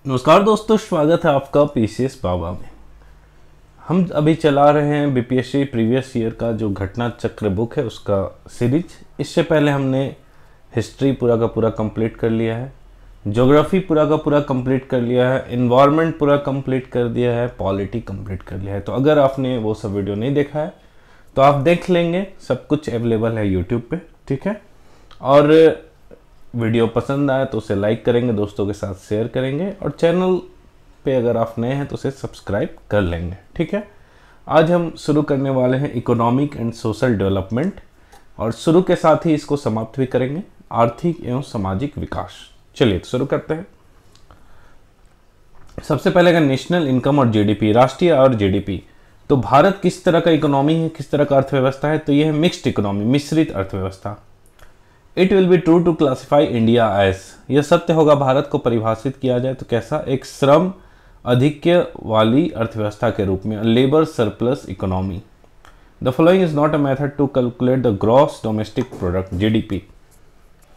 नमस्कार दोस्तों, स्वागत है आपका पीसीएस बाबा में। हम अभी चला रहे हैं बीपीएससी प्रीवियस ईयर का जो घटना चक्र बुक है उसका सीरीज। इससे पहले हमने हिस्ट्री पूरा का पूरा कंप्लीट कर लिया है, ज्योग्राफी पूरा का पूरा कंप्लीट कर लिया है, इन्वायरमेंट पूरा कंप्लीट कर दिया है, पॉलिटी कंप्लीट कर लिया है। तो अगर आपने वो सब वीडियो नहीं देखा है तो आप देख लेंगे, सब कुछ अवेलेबल है यूट्यूब पे, ठीक है। और वीडियो पसंद आए तो उसे लाइक करेंगे, दोस्तों के साथ शेयर करेंगे, और चैनल पे अगर आप नए हैं तो उसे सब्सक्राइब कर लेंगे, ठीक है। आज हम शुरू करने वाले हैं इकोनॉमिक एंड सोशल डेवलपमेंट, और शुरू के साथ ही इसको समाप्त भी करेंगे, आर्थिक एवं सामाजिक विकास। चलिए तो शुरू करते हैं। सबसे पहले अगर नेशनल इनकम और जीडीपी, राष्ट्रीय और जीडीपी, तो भारत किस तरह का इकोनॉमी है, किस तरह का अर्थव्यवस्था है, तो यह है मिक्स्ड इकोनॉमी, मिश्रित अर्थव्यवस्था। It will be true to classify India as, यह सत्य होगा भारत को परिभाषित किया जाए तो कैसा, एक श्रम आधिक्य वाली अर्थव्यवस्था के रूप में, labour surplus economy. The following is not a method to calculate the gross domestic product, GDP.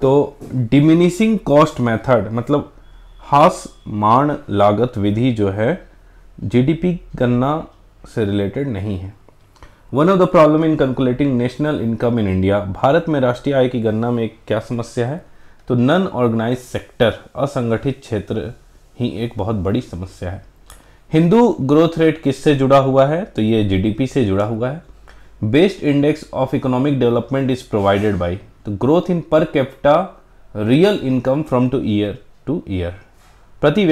तो डिमिनिशिंग कॉस्ट मेथड मतलब ह्रासमान लागत विधि जो है जीडीपी गणना से रिलेटेड नहीं है। One of the problem in calculating national income in India, Bharat में राष्ट्रीय आय की गणना में एक क्या समस्या है, तो नॉन ऑर्गेनाइज सेक्टर, असंगठित क्षेत्र ही एक बहुत बड़ी समस्या है। हिंदू ग्रोथ रेट किससे जुड़ा हुआ है, तो ये जीडीपी से जुड़ा हुआ है। Based index of economic development is provided by, तो growth in per capita real income from to year, प्रति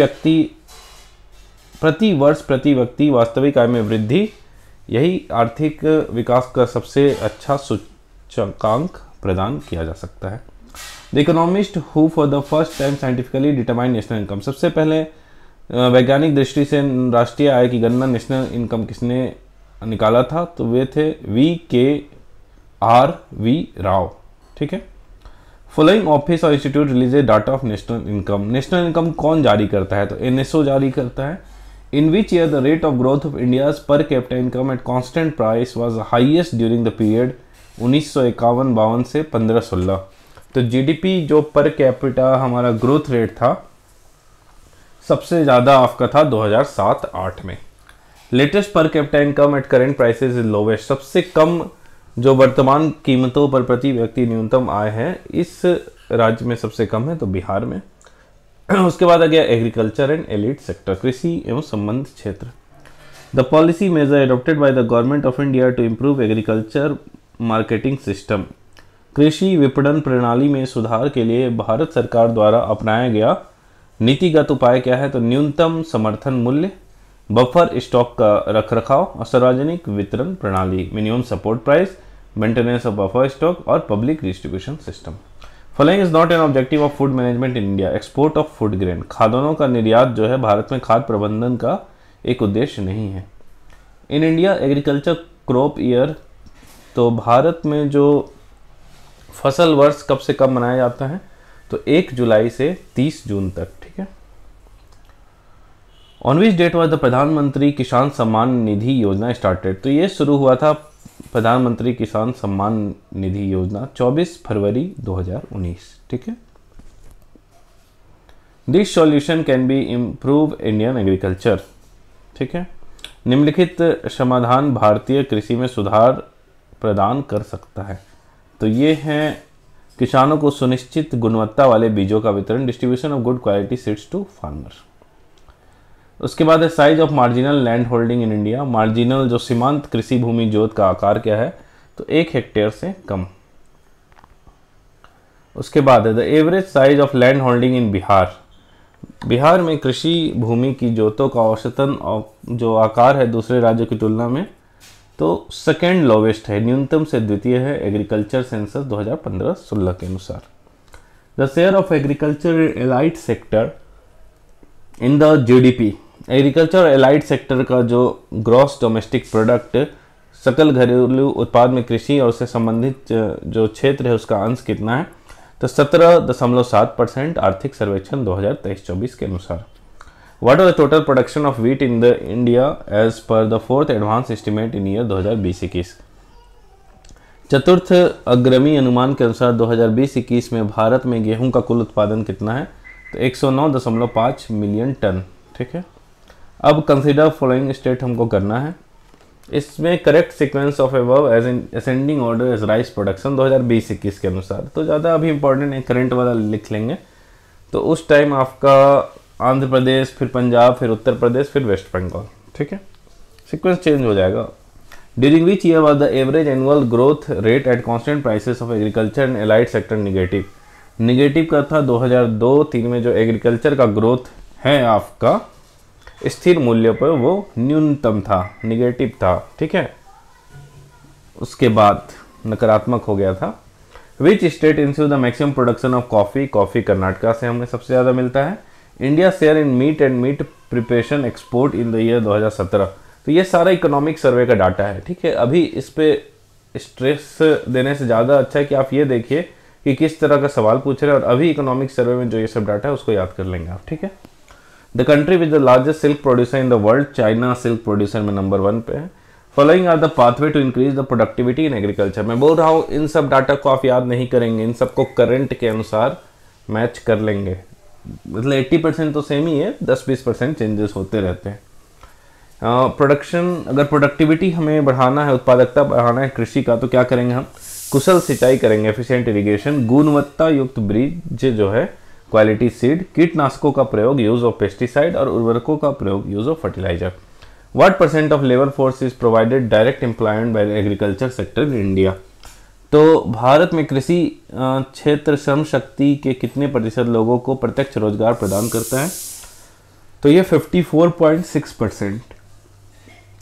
व्यक्ति वास्तविक आय में वृद्धि, यही आर्थिक विकास का सबसे अच्छा सूचकांक प्रदान किया जा सकता है। The economist who for the first time scientifically determine national income, सबसे पहले वैज्ञानिक दृष्टि से राष्ट्रीय आय की गणना, नेशनल इनकम किसने निकाला था, तो वे थे V.K.R.V. राव, ठीक है। फॉलोइंग ऑफिस और institute release data of national income, national income कौन जारी करता है, तो एनएसओ जारी करता है। In which year the rate of growth of India's per capita income at constant price was highest during the period 1951-52 से 15-16। तो जीडीपी जो पर कैपिटा हमारा ग्रोथ रेट था सबसे ज़्यादा आपका था 2007-8 में। Latest per capita income eight current prices is lowest, सबसे कम जो वर्तमान कीमतों पर प्रति व्यक्ति न्यूनतम आय है इस राज्य में सबसे कम है, तो बिहार में। उसके बाद आ गया एग्रीकल्चर एंड एलिट सेक्टर, कृषि एवं संबंध क्षेत्र। The policy measure adopted by the government of India to improve agriculture marketing system, कृषि विपणन प्रणाली में सुधार के लिए भारत सरकार द्वारा अपनाया गया नीतिगत उपाय क्या है, तो न्यूनतम समर्थन मूल्य, बफर स्टॉक का रखरखाव और सार्वजनिक वितरण प्रणाली, minimum support price, maintenance of buffer stock और public distribution system. Following is not an objective of food management in India, export of food grain, खाद्यान्नों का निर्यात जो है भारत में खाद्य प्रबंधन का एक उद्देश्य नहीं है। In India agriculture crop year, तो भारत में जो फसल वर्ष कब से कब मनाया जाता है, तो 1 जुलाई से 30 जून तक, ठीक है। On which date was the Pradhan Mantri Kisan Samman Nidhi योजना स्टार्टेड, तो ये शुरू हुआ था प्रधानमंत्री किसान सम्मान निधि योजना 24 फरवरी 2019, ठीक है। This solution can be improve Indian agriculture, ठीक है। निम्नलिखित समाधान भारतीय कृषि में सुधार प्रदान कर सकता है, तो ये है किसानों को सुनिश्चित गुणवत्ता वाले बीजों का वितरण, distribution of good quality seeds to farmer. उसके बाद है size of marginal land holding in India, marginal जो सीमांत कृषि भूमि जोत का आकार क्या है, तो 1 हेक्टेयर से कम। उसके बाद है the average size of land holding इन बिहार, बिहार में कृषि भूमि की जोतों का औसतन जो आकार है दूसरे राज्यों की तुलना में, तो सेकेंड लोवेस्ट है, न्यूनतम से द्वितीय है एग्रीकल्चर सेंसस 2015-16 के अनुसार। The share of agriculture allied sector in the GDP, agriculture allied sector का जो ग्रॉस डोमेस्टिक प्रोडक्ट, सकल घरेलू उत्पाद में कृषि और उससे संबंधित जो क्षेत्र है उसका अंश कितना है, तो 17.7% आर्थिक सर्वेक्षण 2023-24 के अनुसार। What are the total production of wheat in the India as per the 4th advance estimate in year 2020-21, चतुर्थ अग्रमी अनुमान के अनुसार 2020-21 में भारत में गेहूं का कुल उत्पादन कितना है, तो 109.5 मिलियन टन। ठीक है, अब कंसीडर फॉलोइंग स्टेट हमको करना है। इसमें correct sequence of above as in ascending order as rice production 2020-21 के अनुसार। तो ज़्यादा अभी इंपॉर्टेंट है, करंट वाला लिख लेंगे। तो उस टाइम आपका आंध्र प्रदेश, फिर पंजाब, फिर उत्तर प्रदेश, फिर वेस्ट बंगाल। ठीक है, सीक्वेंस चेंज हो जाएगा। During which year was the average annual growth rate at constant prices of agriculture and allied sector negative. Negative का था 2002-3 में जो एग्रीकल्चर का ग्रोथ है आपका स्थिर मूल्य पर वो न्यूनतम था, निगेटिव था। ठीक है, उसके बाद नकारात्मक हो गया था। Which state insure the maximum production of coffee. Coffee Karnataka से हमें सबसे ज़्यादा मिलता है। India share in meat and meat preparation export in the year 2017। तो ये सारा इकोनॉमिक सर्वे का डाटा है। ठीक है, अभी इस पे स्ट्रेस देने से ज़्यादा अच्छा है कि आप ये देखिए कि किस तरह का सवाल पूछ रहे हैं, और अभी इकोनॉमिक सर्वे में जो ये सब डाटा है उसको याद कर लेंगे आप। ठीक है, the country with the largest silk producer in the world, China silk producer में नंबर 1 पे है। Following are the pathway to increase the productivity in agriculture. मैं बोल रहा हूँ इन सब डाटा को आप याद नहीं करेंगे, इन सबको करंट के अनुसार मैच कर लेंगे। मतलब 80% तो सेम ही है, 10-20% चेंजेस होते रहते हैं। प्रोडक्शन, अगर प्रोडक्टिविटी हमें बढ़ाना है, उत्पादकता बढ़ाना है कृषि का, तो क्या करेंगे हम? कुशल सिंचाई करेंगे, एफिशिएंट इरिगेशन, गुणवत्ता युक्त बीज जो है, क्वालिटी सीड, कीटनाशकों का प्रयोग, यूज ऑफ पेस्टिसाइड, और उर्वरकों का प्रयोग, use of fertiliser. What percent of labour force is provided direct employment by agriculture sector in India. तो भारत में कृषि क्षेत्र श्रम शक्ति के कितने प्रतिशत लोगों को प्रत्यक्ष रोजगार प्रदान करता है? तो ये 54.6%।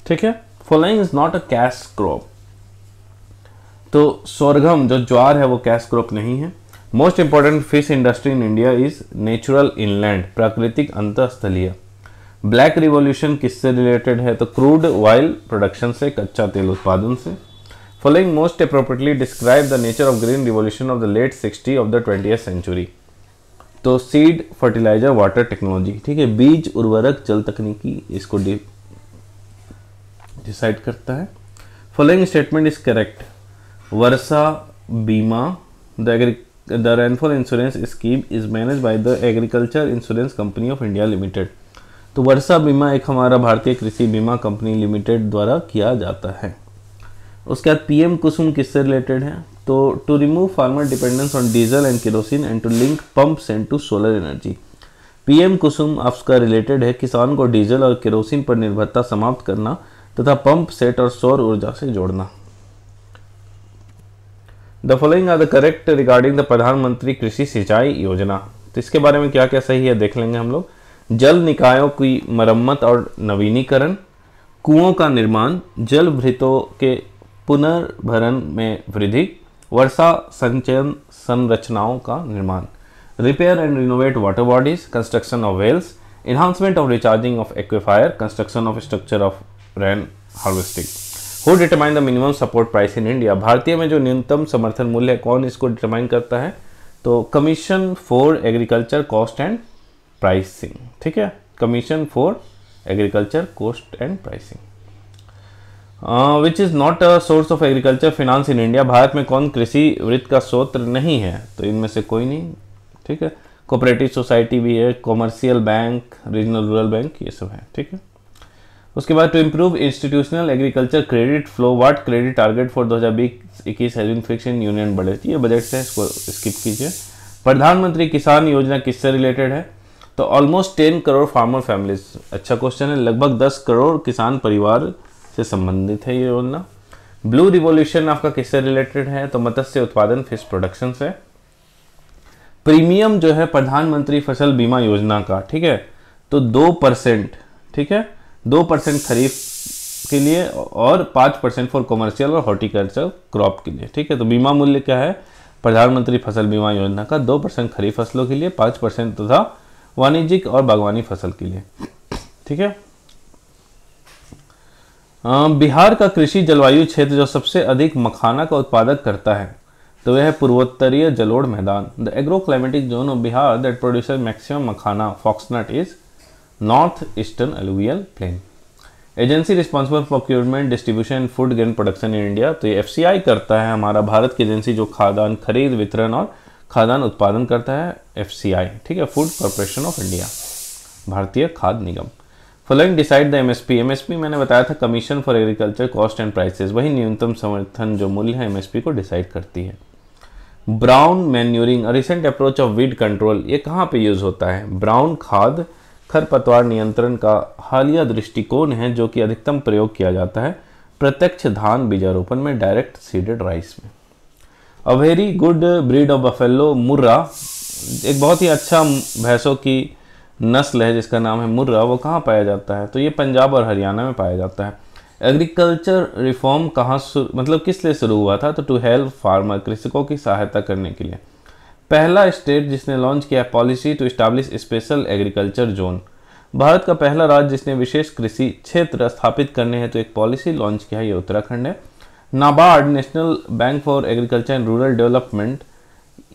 ठीक है, following is not a cash crop. तो सोरगम जो ज्वार है वो कैश क्रॉप नहीं है। Most important fish industry in India is natural inland, प्राकृतिक अंतःस्थलीय। ब्लैक रिवॉल्यूशन किससे रिलेटेड है? तो क्रूड ऑयल प्रोडक्शन से, कच्चा तेल उत्पादन से। Following most appropriately describe the nature of green revolution of the late 60 of the 20th century. तो सीड, फर्टिलाइजर, वाटर टेक्नोलॉजी। ठीक है, बीज, उर्वरक, जल तकनीकी इसको डिसाइड करता है। Following statement is correct. वर्षा बीमा, the rainfall insurance scheme is manage by the agriculture insurance company of India limited. तो वर्षा बीमा एक हमारा भारतीय कृषि बीमा कंपनी लिमिटेड द्वारा किया जाता है। उसके बाद पीएम कुसुम किससे रिलेटेड है? तो to remove farmer dependence on diesel and kerosene and to link pumps and to solar energy. PM Kusum आपका रिलेटेड है किसान को डीजल और केरोसिन पर निर्भरता समाप्त करना तथा पंप सेट और सौर ऊर्जा से जोड़ना। The following are the correct regarding the Pradhan Mantri Krishi सिंचाई योजना। तो इसके बारे में क्या क्या सही है देख लेंगे हम लोग। जल निकायों की मरम्मत और नवीनीकरण, कुओं का निर्माण, जल भृतों के पुनर्भरण में वृद्धि, वर्षा संचयन संरचनाओं का निर्माण, repair and renovate water bodies, construction of wells, enhancement of recharging of aquifer, construction of structure of rain harvesting. Who determine the minimum support price in India? भारतीय में जो न्यूनतम समर्थन मूल्य है कौन इसको डिटरमाइन करता है? तो commission for agriculture cost and pricing. ठीक है, commission for agriculture cost and pricing. Which is not a source of agriculture finance in India. Bharat में कौन कृषि वित्त का स्रोत नहीं है? तो इनमें से कोई नहीं। ठीक है, कोऑपरेटिव सोसाइटी भी है, commercial bank, regional rural bank, ये सब है। ठीक है, उसके बाद to improve institutional agriculture credit flow, what credit target for 2020-21 has been fixed in union budget. ये बजट से इसको स्किप कीजिए। प्रधानमंत्री किसान योजना किससे रिलेटेड है? तो ऑलमोस्ट 10 करोड़ फार्मर फैमिलीज। अच्छा क्वेश्चन है, लगभग 10 करोड़ किसान परिवार से संबंधित है ये योजना। ब्लू रिवॉल्यूशन आपका किससे रिलेटेड है? तो मत्स्य उत्पादन, फिश प्रोडक्शन से। प्रीमियम जो है प्रधानमंत्री फसल बीमा योजना का, ठीक है, तो 2%, ठीक है, 2% खरीफ के लिए और 5% फॉर कॉमर्शियल और हॉर्टिकल्चर क्रॉप के लिए। ठीक है, तो बीमा मूल्य क्या है प्रधानमंत्री फसल बीमा योजना का? 2% खरीफ फसलों के लिए, 5% तथा वाणिज्यिक और बागवानी फसल के लिए। ठीक है, बिहार का कृषि जलवायु क्षेत्र जो सबसे अधिक मखाना का उत्पादक करता है तो वह है पूर्वोत्तरीय जलोढ़ मैदान। The agro climatic zone of Bihar that producer maximum makhana foxnut is north eastern alluvial plain. Agency responsible for procurement, distribution and food grain production in India. तो ये FCI करता है, हमारा भारत की एजेंसी जो खाद्यान्न खरीद, वितरण और खाद्यान्न उत्पादन करता है? FCI, ठीक है, फूड कॉर्पोरेशन ऑफ इंडिया, भारतीय खाद्य निगम। Following decide the MSP। MSP मैंने बताया था, commission for agriculture cost and prices, वही न्यूनतम समर्थन जो मूल्य है MSP को डिसाइड करती है। Brown manuring, recent approach of weed control, ये कहाँ पे यूज होता है? ब्राउन खाद खरपतवार नियंत्रण का हालिया दृष्टिकोण है जो कि अधिकतम प्रयोग किया जाता है प्रत्यक्ष धान बीजारोपण में, डायरेक्ट सीडेड राइस में। A very good breed of buffalo Murrah, एक बहुत ही अच्छा भैंसों की नस्ल है जिसका नाम है मुर्रा, वो कहाँ पाया जाता है? तो ये पंजाब और हरियाणा में पाया जाता है। एग्रीकल्चर रिफॉर्म कहाँ मतलब किस लिए शुरू हुआ था? तो टू हेल्प फार्मर, कृषकों की सहायता करने के लिए। पहला स्टेट जिसने लॉन्च किया policy to establish special agriculture zone, Bharat का पहला राज्य जिसने विशेष कृषि क्षेत्र स्थापित करने हैं तो एक पॉलिसी लॉन्च किया है, ये उत्तराखंड है। NABARD, national bank for agriculture and rural development,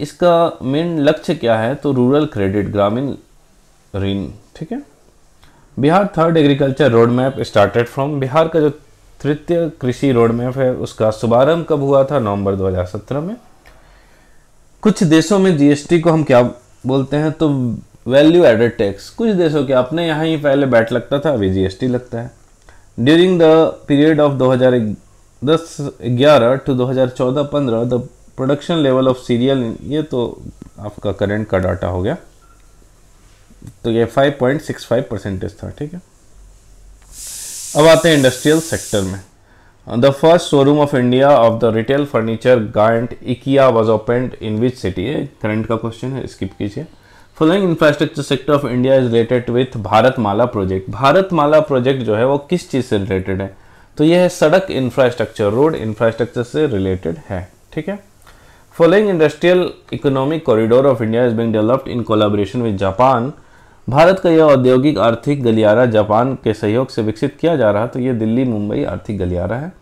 इसका मेन लक्ष्य क्या है? तो रूरल क्रेडिट, ग्रामीण ऋण, ठीक है। Bihar third agriculture road map started from, Bihar का जो तृतीय कृषि रोड मैप है उसका शुभारंभ कब हुआ था? नवंबर 2017 में। कुछ देशों में जीएसटी को हम क्या बोलते हैं? तो वैल्यू एडेड टैक्स। कुछ देशों के अपने यहाँ ही पहले वैट लगता था, अभी जीएसटी लगता है। During the period of 2010-11 to 2014-15 the production level of cereal, ये तो आपका करंट का डाटा हो गया, तो ये 5.65% था, ठीक है। अब आते हैं इंडस्ट्रियल सेक्टर में। The first showroom of India of the retail furniture giant IKEA was opened in which city? Current का क्वेश्चन है, स्किप कीजिए। Following infrastructure sector of India is related with Bharatmala project, Bharatmala project जो है वो किस चीज से रिलेटेड है? तो यह है सड़क इंफ्रास्ट्रक्चर, रोड इंफ्रास्ट्रक्चर से रिलेटेड है, ठीक है। Following industrial economic corridor of India is being developed in collaboration with Japan, Bharat का यह औद्योगिक आर्थिक गलियारा जापान के सहयोग से विकसित किया जा रहा है, तो ये दिल्ली मुंबई आर्थिक गलियारा है।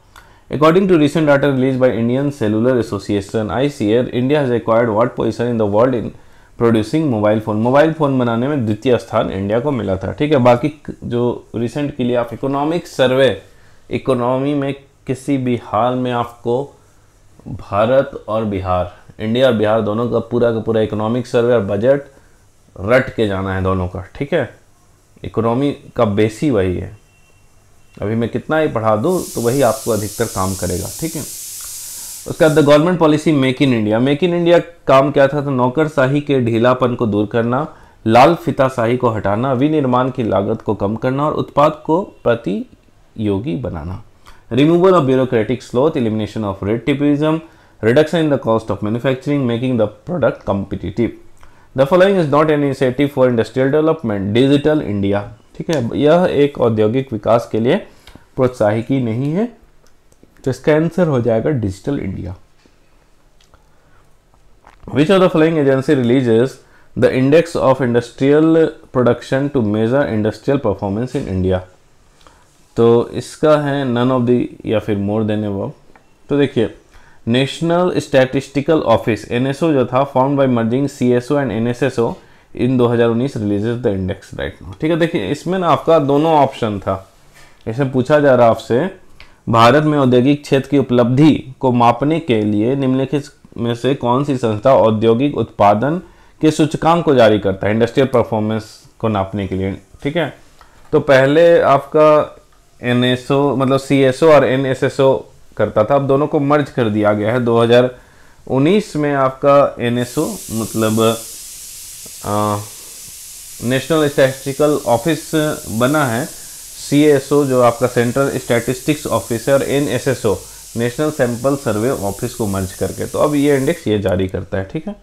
According to recent data release by Indian cellular association ICAR, India has acquired what position in the world in producing mobile phone, mobile phone बनाने में द्वितीय स्थान इंडिया को मिला था, ठीक है। बाकी जो रिसेंट के लिए आप इकोनॉमिक सर्वे, इकोनॉमी में किसी भी हाल में आपको भारत और बिहार, इंडिया और बिहार दोनों का पूरा इकोनॉमिक सर्वे और बजट रट के जाना है दोनों का, ठीक है। इकोनॉमी का बेस ही वही है, अभी मैं कितना ही पढ़ा दूँ तो वही आपको अधिकतर काम करेगा, ठीक है। उसका the government policy make in India, make in India काम क्या था? तो नौकरशाही के ढीलापन को दूर करना, लाल फीताशाही को हटाना, विनिर्माण की लागत को कम करना और उत्पाद को प्रतियोगी बनाना। Removal of bureaucratic sloth, elimination of red tapism, reduction in the cost of manufacturing, making the product competitive. The following is not an initiative for industrial development, digital India, ठीक है। यह एक औद्योगिक विकास के लिए प्रोत्साहिकी नहीं है, तो इसका आंसर हो जाएगा digital India. Which of the following agency releases the index of industrial production to measure industrial performance in India? तो इसका है नन ऑफ द या फिर मोर देन अबव। तो देखिए, नेशनल स्टैटिस्टिकल ऑफिस NSO जो था, form by merging CSO and NSSO in 2019 releases the index right now, ठीक है। देखिए इसमें ना आपका दोनों ऑप्शन था, इसमें पूछा जा रहा आपसे भारत में औद्योगिक क्षेत्र की उपलब्धि को मापने के लिए निम्नलिखित में से कौन सी संस्था औद्योगिक उत्पादन के सूचकांक को जारी करता है इंडस्ट्रियल परफॉर्मेंस को नापने के लिए, ठीक है। तो पहले आपका NSO मतलब CSO और NSSO करता था, अब दोनों को मर्ज कर दिया गया है। 2019 में आपका NSO मतलब नेशनल स्टैटिस्टिकल ऑफिस बना है, CSO जो आपका सेंट्रल स्टैटिस्टिक्स ऑफिस है और NSSO नेशनल सैंपल सर्वे ऑफिस को मर्ज करके, तो अब ये इंडेक्स ये जारी करता है, ठीक है।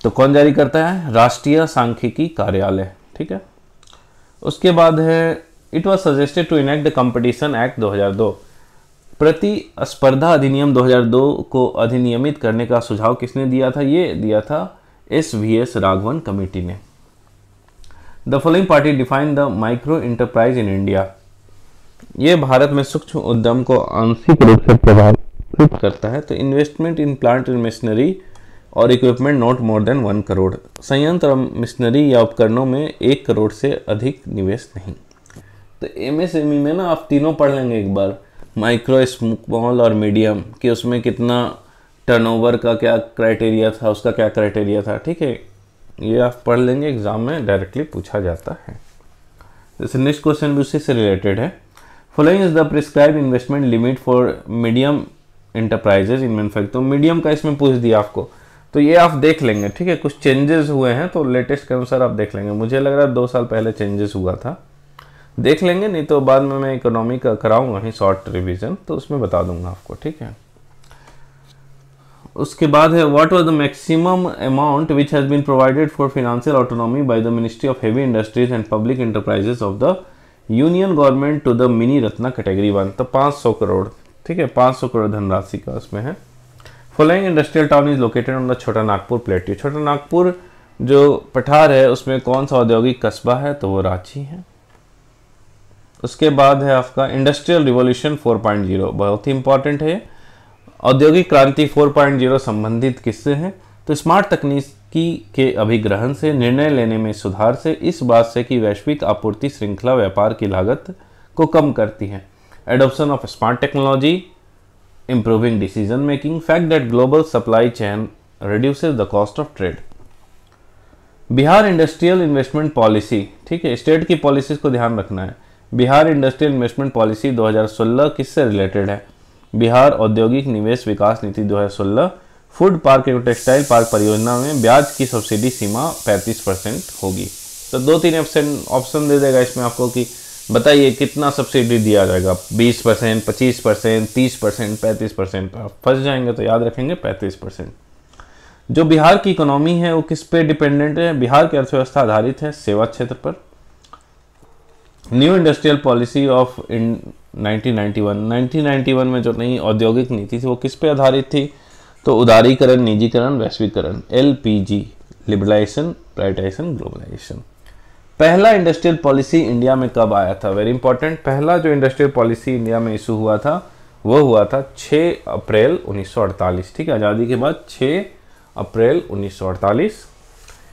तो कौन जारी करता है? राष्ट्रीय सांख्यिकी कार्यालय, ठीक है। उसके बाद है it was suggested to enact the competition act 2002, प्रतिस्पर्धा अधिनियम 2002 को अधिनियमित करने का सुझाव किसने दिया था? ये दिया था SVS राघवन कमेटी ने। The following party define the micro enterprise in India, ये भारत में सूक्ष्म उद्यम को आंशिक रूप से प्रभावित करता है। तो investment in plant and machinery और equipment not more than 1 crore, संयंत्र मशीनरी या उपकरणों में 1 करोड़ से अधिक निवेश नहीं। तो MSME में ना आप तीनों पढ़ लेंगे एक बार, माइक्रो, स्मॉल और मीडियम, कि उसमें कितना टर्नओवर का क्या क्राइटेरिया था, उसका क्या क्राइटेरिया था, ठीक है, ये आप पढ़ लेंगे, एग्जाम में डायरेक्टली पूछा जाता है। जैसे नेक्स्ट क्वेश्चन भी उसी से रिलेटेड है। Following is the prescribe investment limit for medium enterprises in manufacturing. तो मीडियम का इसमें पूछ दिया आपको, तो ये आप देख लेंगे, ठीक है, कुछ चेंजेस हुए हैं तो लेटेस्ट के अनुसार आप देख लेंगे। मुझे लग रहा है 2 साल पहले चेंजेस हुआ था, देख लेंगे, नहीं तो बाद में मैं इकोनॉमी का कराऊंगा ही शॉर्ट रिवीजन, तो उसमें बता दूंगा आपको, ठीक है। उसके बाद है what was the maximum amount which has been provided for financial autonomy by the ministry of heavy industries and public enterprises of the union government to the mini Ratna category 1। तो 500 करोड़, ठीक है, 500 करोड़ धनराशि का उसमें है। Following industrial town is located on the छोटा Nagpur plateau. छोटा नागपुर जो पठार है उसमें कौन सा औद्योगिक कस्बा है, तो वो रांची है। उसके बाद है आपका इंडस्ट्रियल रिवॉल्यूशन 4.0, बहुत ही इंपॉर्टेंट है। औद्योगिक क्रांति 4.0 संबंधित किससे है, तो स्मार्ट तकनीकी के अभिग्रहण से, निर्णय लेने में सुधार से, इस बात से कि वैश्विक आपूर्ति श्रृंखला व्यापार की लागत को कम करती है। Adoption of smart technology, improving decision making, fact that global supply chain reduces the cost of trade. Bihar industrial investment policy, ठीक है, स्टेट की पॉलिसीज को ध्यान रखना है। बिहार इंडस्ट्रियल इन्वेस्टमेंट पॉलिसी 2016 किससे रिलेटेड है, बिहार औद्योगिक निवेश विकास नीति 2016। फूड पार्क एवं टेक्सटाइल पार्क परियोजना में ब्याज की सब्सिडी सीमा 35% होगी। तो 2-3 ऑप्शन दे देगा इसमें आपको कि बताइए कितना सब्सिडी दिया जाएगा, 20%, 25%, 30%, 35%। आप फंस जाएंगे तो याद रखेंगे 35%। जो बिहार की इकोनॉमी है वो किस पे डिपेंडेंट है, बिहार की अर्थव्यवस्था आधारित है सेवा क्षेत्र पर। न्यू इंडस्ट्रियल पॉलिसी ऑफ 1991 में जो नई औद्योगिक नीति थी वो किस पे आधारित थी, तो उदारीकरण, निजीकरण, वैश्वीकरण, LPG, लिबरलाइजेशन, प्राइवेटाइजेशन, ग्लोबलाइजेशन। पहला इंडस्ट्रियल पॉलिसी इंडिया में कब आया था, वेरी इंपॉर्टेंट। पहला जो इंडस्ट्रियल पॉलिसी इंडिया में इशू हुआ था वो हुआ था 6 अप्रैल 1948, ठीक है, आज़ादी के बाद 6 अप्रैल 1948।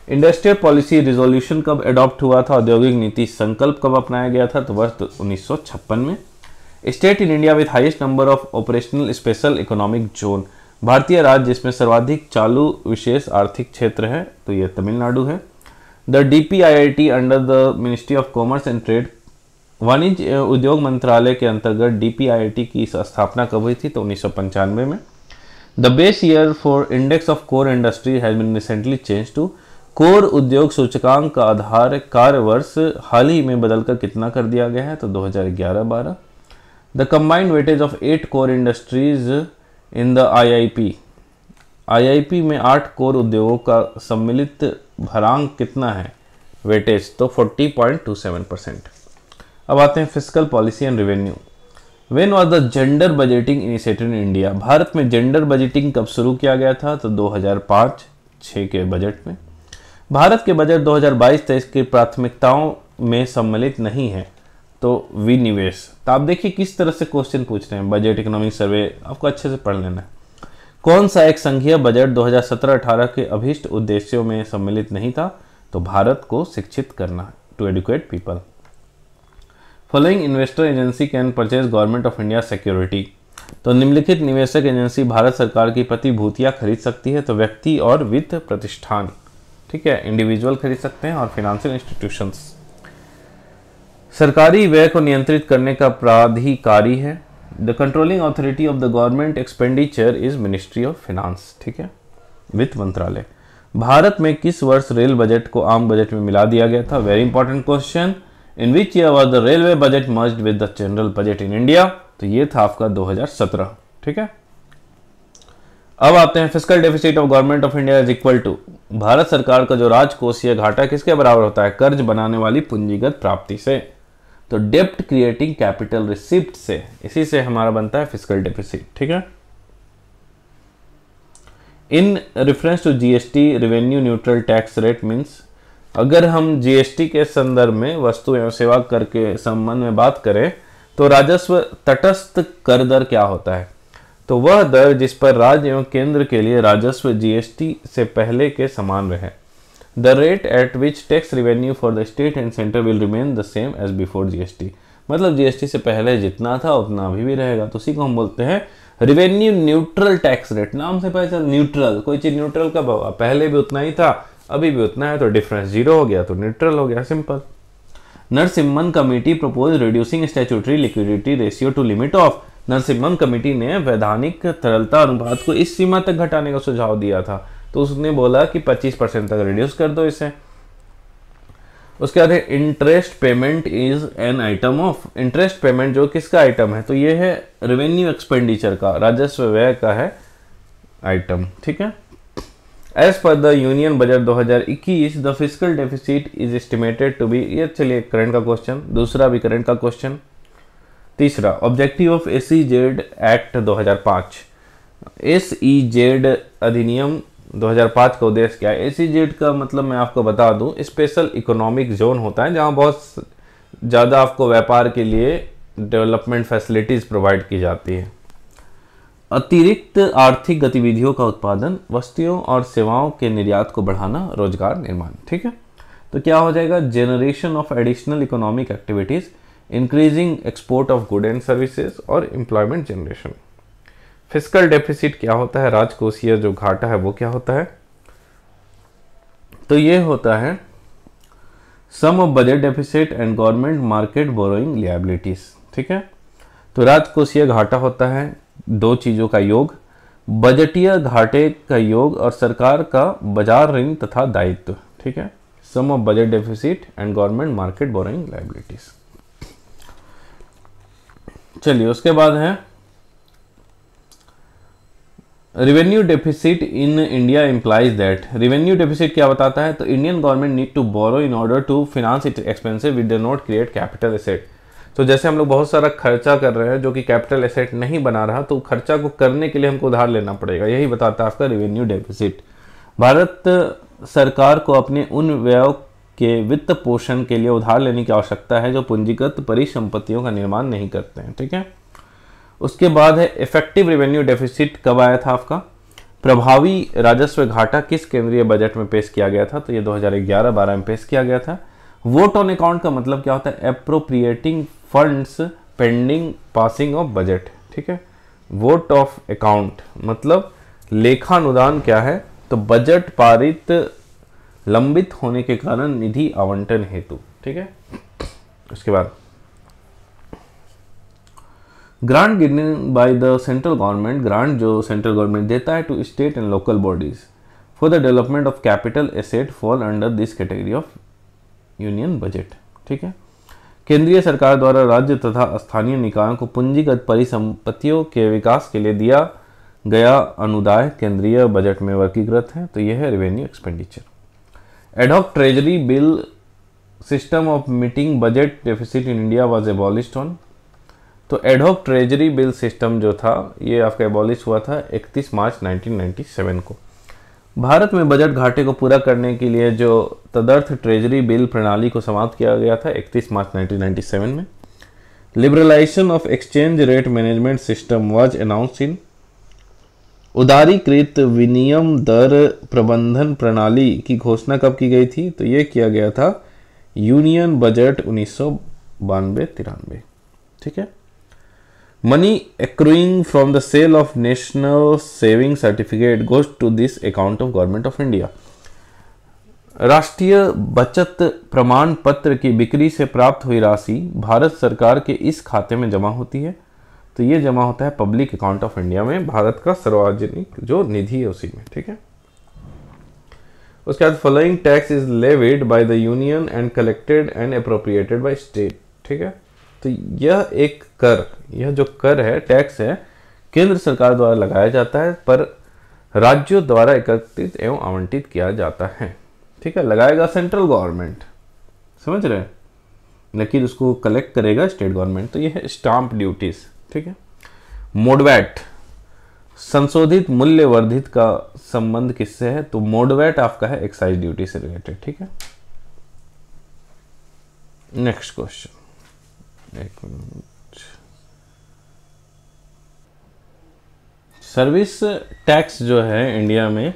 इंडस्ट्रियल पॉलिसी रिजोल्यूशन कब अडॉप्ट हुआ था, औद्योगिक नीति संकल्प कब अपनाया गया था, तो वर्ष 1956 में। State in India with highest number of operational special economic zone, भारतीय राज्य जिसमें सर्वाधिक चालू विशेष आर्थिक क्षेत्र है, तो ये तमिलनाडु है। The DPIIT under the ministry of commerce and trade, वाणिज्य उद्योग मंत्रालय के अंतर्गत DPIIT की स्थापना कब हुई थी, तो 1995 में। The base year for index of core industry has been recently change to, core उद्योग सूचकांक का आधार कार्य वर्ष हाल ही में बदलकर कितना कर दिया गया है, तो 2011-12। The combined weightage of 8 core industries in the IIP में 8 कोर उद्योगों का सम्मिलित भरांक कितना है, वेटेज, तो 40.27%। अब आते हैं fiscal policy and revenue. When was the gender budgeting initiative in India, Bharat में जेंडर बजटिंग कब शुरू किया गया था, तो 2005-6 के बजट में। भारत के बजट 2022-23 की प्राथमिकताओं में सम्मिलित नहीं है, तो विनिवेश। तो आप देखिए किस तरह से क्वेश्चन पूछ रहे हैं, बजट इकोनॉमिक सर्वे आपको अच्छे से पढ़ लेना है। कौन सा एक संघीय बजट 2017-18 के अभीष्ट उद्देश्यों में सम्मिलित नहीं था, तो भारत को शिक्षित करना, to educate people. Following investor agency can purchase government of India security, तो निम्नलिखित निवेशक एजेंसी भारत सरकार की प्रतिभूतियां खरीद सकती है, तो व्यक्ति और वित्त प्रतिष्ठान, ठीक है, इंडिविजुअल खरीद सकते हैं, और फाइनेंशियल इंस्टीट्यूशंस। सरकारी व्यय को नियंत्रित करने का प्राधिकारी है, the controlling authority of the government expenditure is ministry of finance, ठीक है, वित्त मंत्रालय। भारत में किस वर्ष रेल बजट को आम बजट में मिला दिया गया था, very important question. In which year was the railway budget merged with the general budget in India, तो ये था आपका 2017, ठीक है। अब आते हैं fiscal deficit of government of India is equal to, Bharat सरकार का जो राजकोषीय घाटा किसके बराबर होता है, कर्ज बनाने वाली पूंजीगत प्राप्ति से, तो डेप्ट क्रिएटिंग कैपिटल रिसिप्ट से, इसी से हमारा बनता है फिस्कल डेफिसिट, ठीक है। In reference to GST revenue neutral tax rate means, अगर हम जीएसटी के संदर्भ में वस्तु एवं सेवा कर के संबंध में बात करें तो राजस्व तटस्थ कर दर क्या होता है, तो वह दर जिस पर राज्य एवं केंद्र के लिए राजस्व जीएसटी से पहले के समान रहे। The rate at which tax revenue for the state and centre will remain the same as before GST, मतलब जीएसटी से पहले जितना था उतना अभी भी रहेगा, तो उसी को हम बोलते हैं रिवेन्यू न्यूट्रल टैक्स रेट, नाम से पता चल न्यूट्रल, कोई चीज न्यूट्रल कब होगा, पहले भी उतना ही था अभी भी उतना है, तो डिफरेंस जीरो हो गया तो न्यूट्रल हो गया, simple. Narasimhan committee propose reducing statutory liquidity ratio two limit of, Narasimhan committee ने वैधानिक तरलता अनुपात को इस सीमा तक घटाने का सुझाव दिया था, तो उसने बोला कि 25% तक रिड्यूस कर दो इसे। उसके बाद है interest payment is an item of, interest payment जो किसका आइटम है, तो ये है रेवेन्यू एक्सपेंडिचर का, राजस्व व्यय का है आइटम, ठीक है। As per the union budget 2021 the fiscal deficit is estimated to be, ये चलिए करंट का क्वेश्चन, दूसरा भी करंट का क्वेश्चन। तीसरा objective of SEZ act 2005, SEZ अधिनियम 2005 का उद्देश्य क्या है। SEZ का मतलब मैं आपको बता दूं, स्पेशल इकोनॉमिक जोन होता है जहां बहुत ज़्यादा आपको व्यापार के लिए डेवलपमेंट फैसिलिटीज़ प्रोवाइड की जाती है। अतिरिक्त आर्थिक गतिविधियों का उत्पादन, वस्तुओं और सेवाओं के निर्यात को बढ़ाना, रोजगार निर्माण, ठीक है। तो क्या हो जाएगा, generation of additional economic activities, increasing export of good and services और एम्प्लॉयमेंट जनरेशन। फिस्कल डेफिसिट क्या होता है, राजकोषीय जो घाटा है वो क्या होता है, तो ये होता है sum of budget deficit and government market borrowing liabilities, ठीक है। तो राजकोषीय घाटा होता है दो चीजों का योग, बजटीय घाटे का योग और सरकार का बाजार ऋण तथा दायित्व, ठीक है। Sum of budget deficit and government market borrowing liabilities. चलिए उसके बाद है revenue deficit in India implies that, revenue deficit क्या बताता है, तो Indian government need to borrow in order to finance it expensive with not create capital asset. तो जैसे हम लोग बहुत सारा खर्चा कर रहे हैं जो कि कैपिटल एसेट नहीं बना रहा, तो खर्चा को करने के लिए हमको उधार लेना पड़ेगा, यही बताता है आपका रेवेन्यू डेफिसिट। भारत सरकार को अपने उन व्ययों के वित्त पोषण के लिए उधार लेने की आवश्यकता है जो पूंजीगत परिसंपत्तियों का निर्माण नहीं करते हैं, ठीक है। उसके बाद है इफेक्टिव रेवेन्यू डेफिसिट कब आया था आपका, प्रभावी राजस्व घाटा किस केंद्रीय बजट में पेश किया गया था, तो ये 2011-12 में पेश किया गया था। वोट ऑन अकाउंट का मतलब क्या होता है, appropriating funds pending passing of budget, ठीक है। वोट ऑफ अकाउंट मतलब लेखानुदान क्या है, तो बजट पारित लंबित होने के कारण निधि आवंटन हेतु, ठीक है। उसके बाद grant given by the central government, grant जो सेंट्रल गवर्नमेंट देता है to state and local bodies for the development of capital asset fall under this category of union budget, ठीक है। केंद्रीय सरकार द्वारा राज्य तथा स्थानीय निकायों को पूंजीगत परिसंपत्तियों के विकास के लिए दिया गया अनुदान केंद्रीय बजट में वर्गीकृत है, तो यह है revenue expenditure. Ad hoc treasury bill system of meeting budget deficit in India was abolished on, तो एडहॉक ट्रेजरी बिल सिस्टम जो था ये आपका एबॉलिश हुआ था 31 मार्च 1997 को। भारत में बजट घाटे को पूरा करने के लिए जो तदर्थ ट्रेजरी बिल प्रणाली को समाप्त किया गया था 31 मार्च 1997 में। Liberalisation of exchange rate management system was announced in, उदारीकृत विनिमय दर प्रबंधन प्रणाली की घोषणा कब की गई थी, तो ये किया गया था यूनियन बजट 1992-93, ठीक है। Money accruing from the sale of national saving certificate goes to this account of government of India, राष्ट्रीय बचत प्रमाण पत्र की बिक्री से प्राप्त हुई राशि भारत सरकार के इस खाते में जमा होती है, तो ये जमा होता है पब्लिक अकाउंट ऑफ इंडिया में, भारत का सार्वजनिक जो निधि है उसी में, ठीक है। उसके बाद following tax is levied by the union and collected and appropriated by state, ठीक है। तो यह एक कर, यह जो कर है टैक्स है केंद्र सरकार द्वारा लगाया जाता है पर राज्यों द्वारा एकत्रित एवं आवंटित किया जाता है, ठीक है। लगाएगा सेंट्रल गवर्नमेंट, समझ रहे हैं, लेकिन उसको कलेक्ट करेगा स्टेट गवर्नमेंट, तो यह है स्टाम्प ड्यूटीज, ठीक है। मोडवैट संशोधित मूल्य वर्धित का संबंध किससे है, तो मोडवैट आपका है एक्साइज ड्यूटी से रिलेटेड, ठीक है। नेक्स्ट क्वेश्चन, एक मिनट, सर्विस टैक्स जो है इंडिया में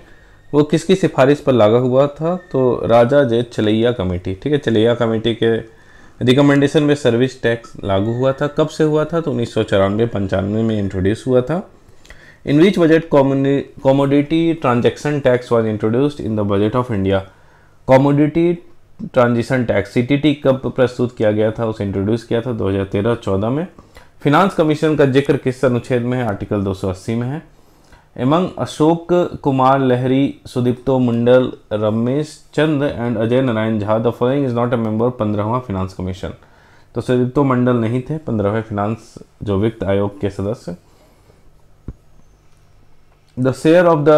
वो किसकी सिफारिश पर लागू हुआ था, तो राजा जे चलैया कमेटी, ठीक है। चलैया कमेटी के रिकमेंडेशन में सर्विस टैक्स लागू हुआ था, कब से हुआ था, तो 1994-95 में इंट्रोड्यूस हुआ था। In which budget commodity transaction tax was introduced in the budget of India. Commodity transition tax CTT कब प्रस्तुत किया गया था, उसे इंट्रोड्यूस किया था 2013-14 में। फिनांस कमीशन का जिक्र किस अनुच्छेद में है, आर्टिकल 280 में है। Among Ashok Kumar Lahiri, Sudipto Mandal, Ramesh Chandra and Ajay Narayan Jha the following is not a member 15वां फिनांस कमीशन। तो सुदीप्तो मंडल नहीं थे 15वें फिनांस जो वित्त आयोग के सदस्य। The share of the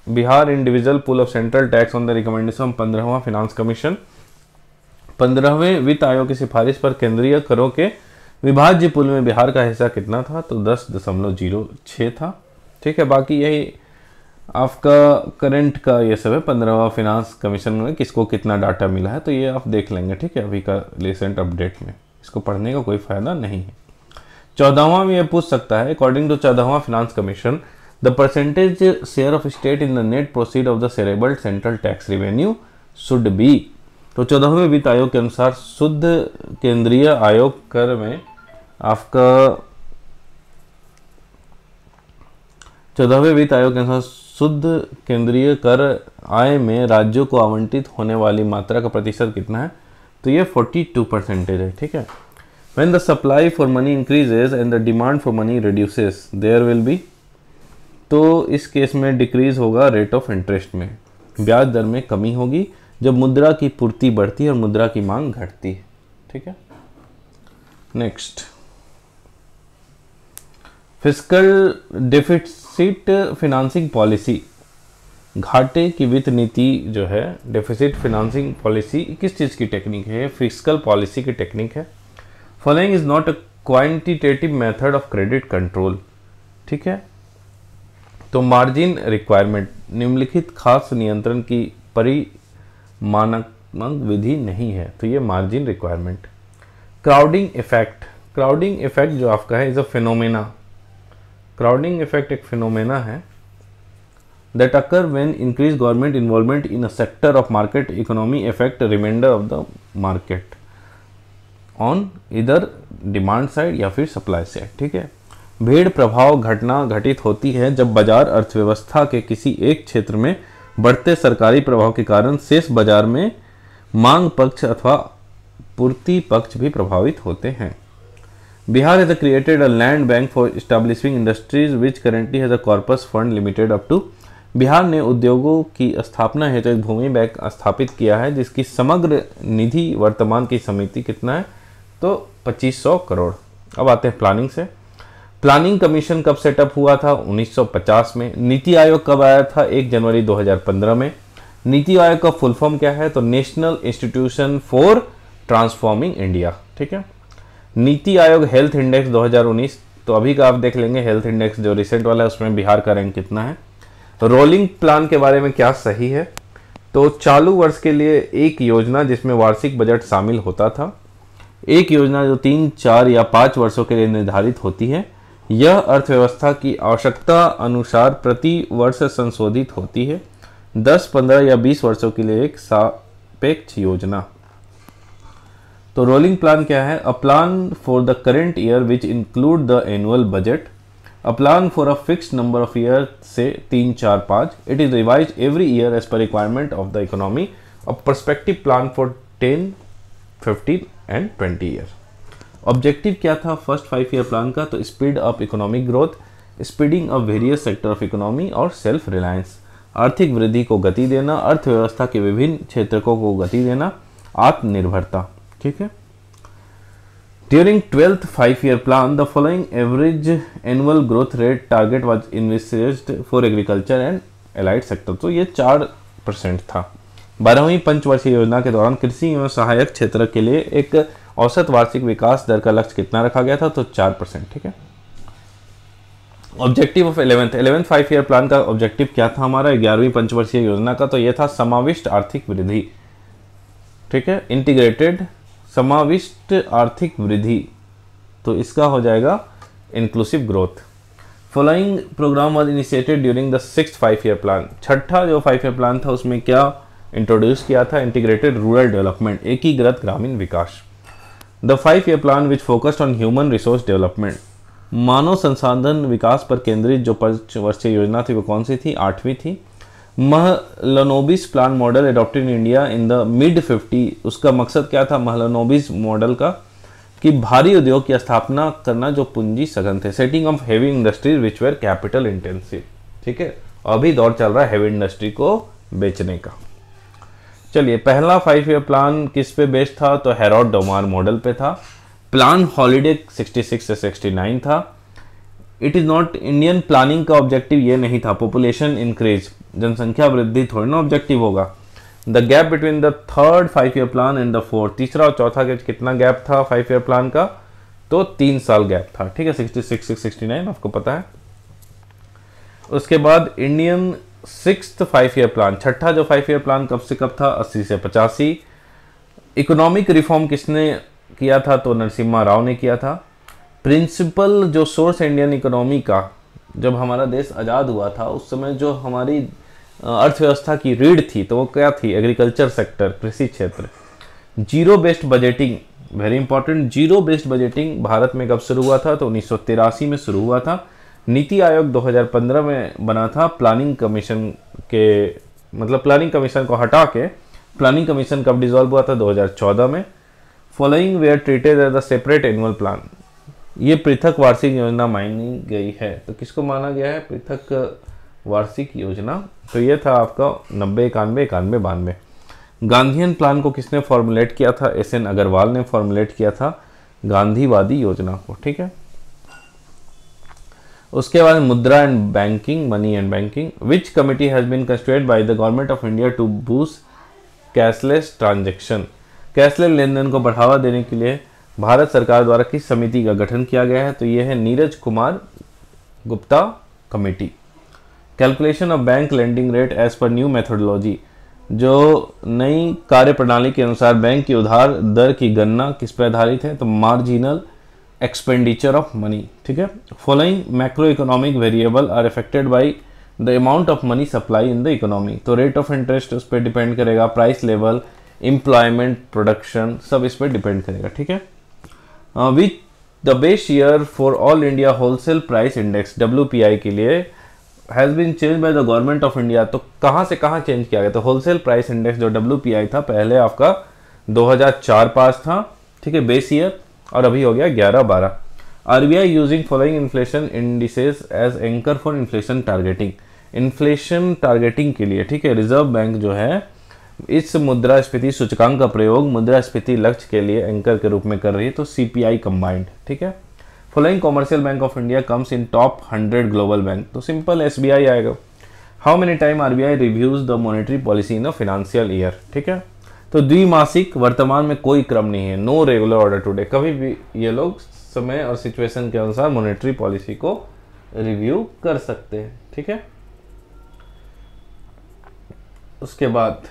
Bihar individual pool of central tax on the recommendation 15वां फिनांस कमीशन। 15वें वित्त आयोग की सिफारिश पर केंद्रीय करों के विभाज्य पूल में बिहार का हिस्सा कितना था, तो 10.06 था। ठीक है, बाकी यही आपका करंट का ये सब है। 15वां फिनांस कमीशन में किसको कितना डाटा मिला है तो ये आप देख लेंगे। ठीक है, अभी का रिसेंट अपडेट में इसको पढ़ने का कोई फायदा नहीं है। 14वां में ये पूछ सकता है, अकॉर्डिंग टू 14वां finance commission the percentage share of state in the net proceed of the shareable central tax revenue should be. तो 14वें वित्त आयोग के अनुसार शुद्ध केंद्रीय आयोग कर में आपका 14वें वित्त आयोग के अनुसार शुद्ध केंद्रीय कर आय में राज्यों को आवंटित होने वाली मात्रा का प्रतिशत कितना है, तो ये 42% है। ठीक है, when the supply for money increases and the demand for money reduces there will be, तो इस केस में डिक्रीज होगा रेट ऑफ इंटरेस्ट में, ब्याज दर में कमी होगी जब मुद्रा की पूर्ति बढ़ती है और मुद्रा की मांग घटती है। ठीक है, next fiscal deficit financing policy. घाटे की वित्त नीति जो है डेफिसिट फिनांसिंग पॉलिसी किस चीज़ की टेक्निक है, फिस्कल पॉलिसी की टेक्निक है। Following is not a quantitative method of credit control. ठीक है, तो मार्जिन रिक्वायरमेंट निम्नलिखित खास नियंत्रण की परिमाणात्मक विधि नहीं है, तो ये margin requirement. Crowding effect, crowding effect जो आपका है is a phenomena. Crowding effect एक फिनोमेना है that occur when increased government involvement in a sector of market economy affect the remainder of the market on either demand side या फिर supply side। ठीक है, भीड़ प्रभाव घटना घटित होती है जब बाजार अर्थव्यवस्था के किसी एक क्षेत्र में बढ़ते सरकारी प्रभाव के कारण शेष बाजार में मांग पक्ष अथवा पूर्ति पक्ष भी प्रभावित होते हैं। Bihar has created a land bank for establishing industries which currently has a corpus fund limited up to। Bihar ने उद्योगों की स्थापना हेतु एक भूमि बैंक स्थापित किया है जिसकी समग्र निधि वर्तमान की समिति कितना है, तो 2500 करोड़। अब आते हैं प्लानिंग से। प्लानिंग कमीशन कब सेटअप हुआ था, 1950 में। नीति आयोग कब आया था, 1 जनवरी 2015 में। नीति आयोग का फुल फॉर्म क्या है, तो national institution for transforming India. ठीक है, नीति आयोग हेल्थ इंडेक्स 2019, तो अभी का आप देख लेंगे हेल्थ इंडेक्स जो रिसेंट वाला है उसमें बिहार का रैंक कितना है। रोलिंग प्लान के बारे में क्या सही है, तो चालू वर्ष के लिए एक योजना जिसमें वार्षिक बजट शामिल होता था। एक योजना जो 3, 4 या 5 वर्षों के लिए निर्धारित होती है। यह अर्थव्यवस्था की आवश्यकता अनुसार प्रति वर्ष संशोधित होती है। 10, 15 या 20 वर्षों के लिए एक सापेक्ष योजना। तो रोलिंग प्लान क्या है, a plan for the current year which include the annual budget. A plan for a fixed number of years से 3, 4, 5. It is revised every year as per requirement of the economy. A prospective plan for 10, 15 and 20 year. Objective क्या था first 5 year plan का, तो speed up economic growth, speeding up various sector of economy और self reliance. आर्थिक वृद्धि को गति देना, अर्थव्यवस्था के विभिन्न क्षेत्रों को गति देना, आत्मनिर्भरता। ठीक है, During 12th 5-year plan, the following average annual growth rate target was envisaged for agriculture and allied sector। तो ये 4% था। 12वीं पंचवर्षीय योजना के दौरान कृषि एवं सहायक क्षेत्र के लिए एक औसत वार्षिक विकास दर का लक्ष्य कितना रखा गया था, तो 4%। ठीक है, objective of 11th 5-year plan का ऑब्जेक्टिव क्या था हमारा 11वीं पंचवर्षीय योजना का, तो ये था समाविष्ट आर्थिक वृद्धि। ठीक है, इंटीग्रेटेड समाविष्ट आर्थिक वृद्धि, तो इसका हो जाएगा inclusive growth. Following programme was initiated during the 6th 5-year plan. छठा जो 5-year प्लान था उसमें क्या इंट्रोड्यूस किया था, इंटीग्रेटेड रूरल डेवलपमेंट, एकीकृत ग्रामीण विकास। The 5-year plan which focused on human resource development. मानव संसाधन विकास पर केंद्रित जो 5 वर्षीय योजना थी वो कौन सी थी? 8वीं थी। Mahalanobis plan model adopted in India in the mid 50, उसका मकसद क्या था महलनोबिस मॉडल का? कि भारी उद्योग की स्थापना करना जो पूंजी सघन थे। Setting of heavy industries which where capital intensive. ठीक है, अभी दौर चल रहा है हेवी इंडस्ट्री को बेचने का। चलिए, पहला 5 ईयर प्लान किस पे बेस्ड था? तो हेरोड डोमार मॉडल पे था। प्लान हॉलिडे 66 से 69 था। It is not Indian planning का ऑब्जेक्टिव ये नहीं था पॉपुलेशन इंक्रीज, जनसंख्या वृद्धि थोड़ी ना ऑब्जेक्टिव होगा। The gap between the third 5 year plan and the fourth, तीसरा और चौथा के कितना गैप था 5 ईयर प्लान का? तो 3 साल गैप था। ठीक है, 66 से 69 आपको पता है। उसके बाद इंडियन 6th 5 ईयर प्लान, छठा जो 5 ईयर प्लान कब से कब था? 80 से 85। इकोनॉमिक रिफॉर्म किसने किया था? तो नरसिम्हा राव ने किया था। प्रिंसिपल जो सोर्स इंडियन इकोनॉमी का, जब हमारा देश आज़ाद हुआ था उस समय जो हमारी अर्थव्यवस्था की रीढ़ थी तो वो क्या थी? एग्रीकल्चर सेक्टर, कृषि क्षेत्र। Zero based budgeting, very important. Zero based budgeting Bharat में कब शुरू हुआ था? तो 1983 में शुरू हुआ था। नीति आयोग 2015 में बना था। प्लानिंग कमीशन के मतलब प्लानिंग कमीशन को हटा के प्लानिंग कमीशन कब डिसॉल्व हुआ था? 2014 में। Following were treated as the separate annual plan, ये पृथक वार्षिक योजना मानी गई है। तो किसको माना गया है पृथक वार्षिक योजना? तो ये था आपका 90, 91, 91, 92। गांधीयन प्लान को किसने फॉर्मुलेट किया था? SN अग्रवाल ने फॉर्मुलेट किया था गांधीवादी योजना को। ठीक है, उसके बाद मुद्रा and banking, money and banking. Which committee has been constituted by the government of India to boost cashless transaction, cashless लेन देन को बढ़ावा देने के लिए भारत सरकार द्वारा किस समिति का गठन किया गया है? तो यह है Neeraj Kumar Gupta committee. Calculation of bank lending rate as per new methodology, जो नई कार्य प्रणाली के अनुसार बैंक की उधार दर की गणना किस पर आधारित है? तो मार्जिनल एक्सपेंडिचर ऑफ मनी। ठीक है, following macro economic variable are affected by the amount of money supply in the economy. तो रेट ऑफ इंटरेस्ट उस पर डिपेंड करेगा, प्राइस लेवल, एम्प्लॉयमेंट, प्रोडक्शन, सब इस पर डिपेंड करेगा। ठीक है, which the base year for all India wholesale price index WPI के लिए has been change by the government of India. तो कहाँ से कहाँ चेंज किया गया? तो होलसेल प्राइस इंडेक्स जो WPI था पहले आपका 2004-5 था। ठीक है, बेस ईयर, और अभी हो गया 11-12। RBI using following inflation indices as anchor for inflation targeting, inflation targeting के लिए। ठीक है, रिजर्व बैंक जो है इस मुद्रास्फीति सूचकांक का प्रयोग मुद्रास्फीति लक्ष्य के लिए एंकर के रूप में कर रही है। तो CPI कंबाइंड। ठीक है, following commercial bank of India comes in top 100 global bank. तो सिंपल SBI आएगा। How many time RBI reviews the monetary policy in a financial year? ठीक है, तो द्विमासिक, वर्तमान में कोई क्रम नहीं है, नो रेगुलर ऑर्डर टुडे। कभी भी ये लोग समय और सिचुएशन के अनुसार मॉनेटरी पॉलिसी को रिव्यू कर सकते हैं। ठीक है, उसके बाद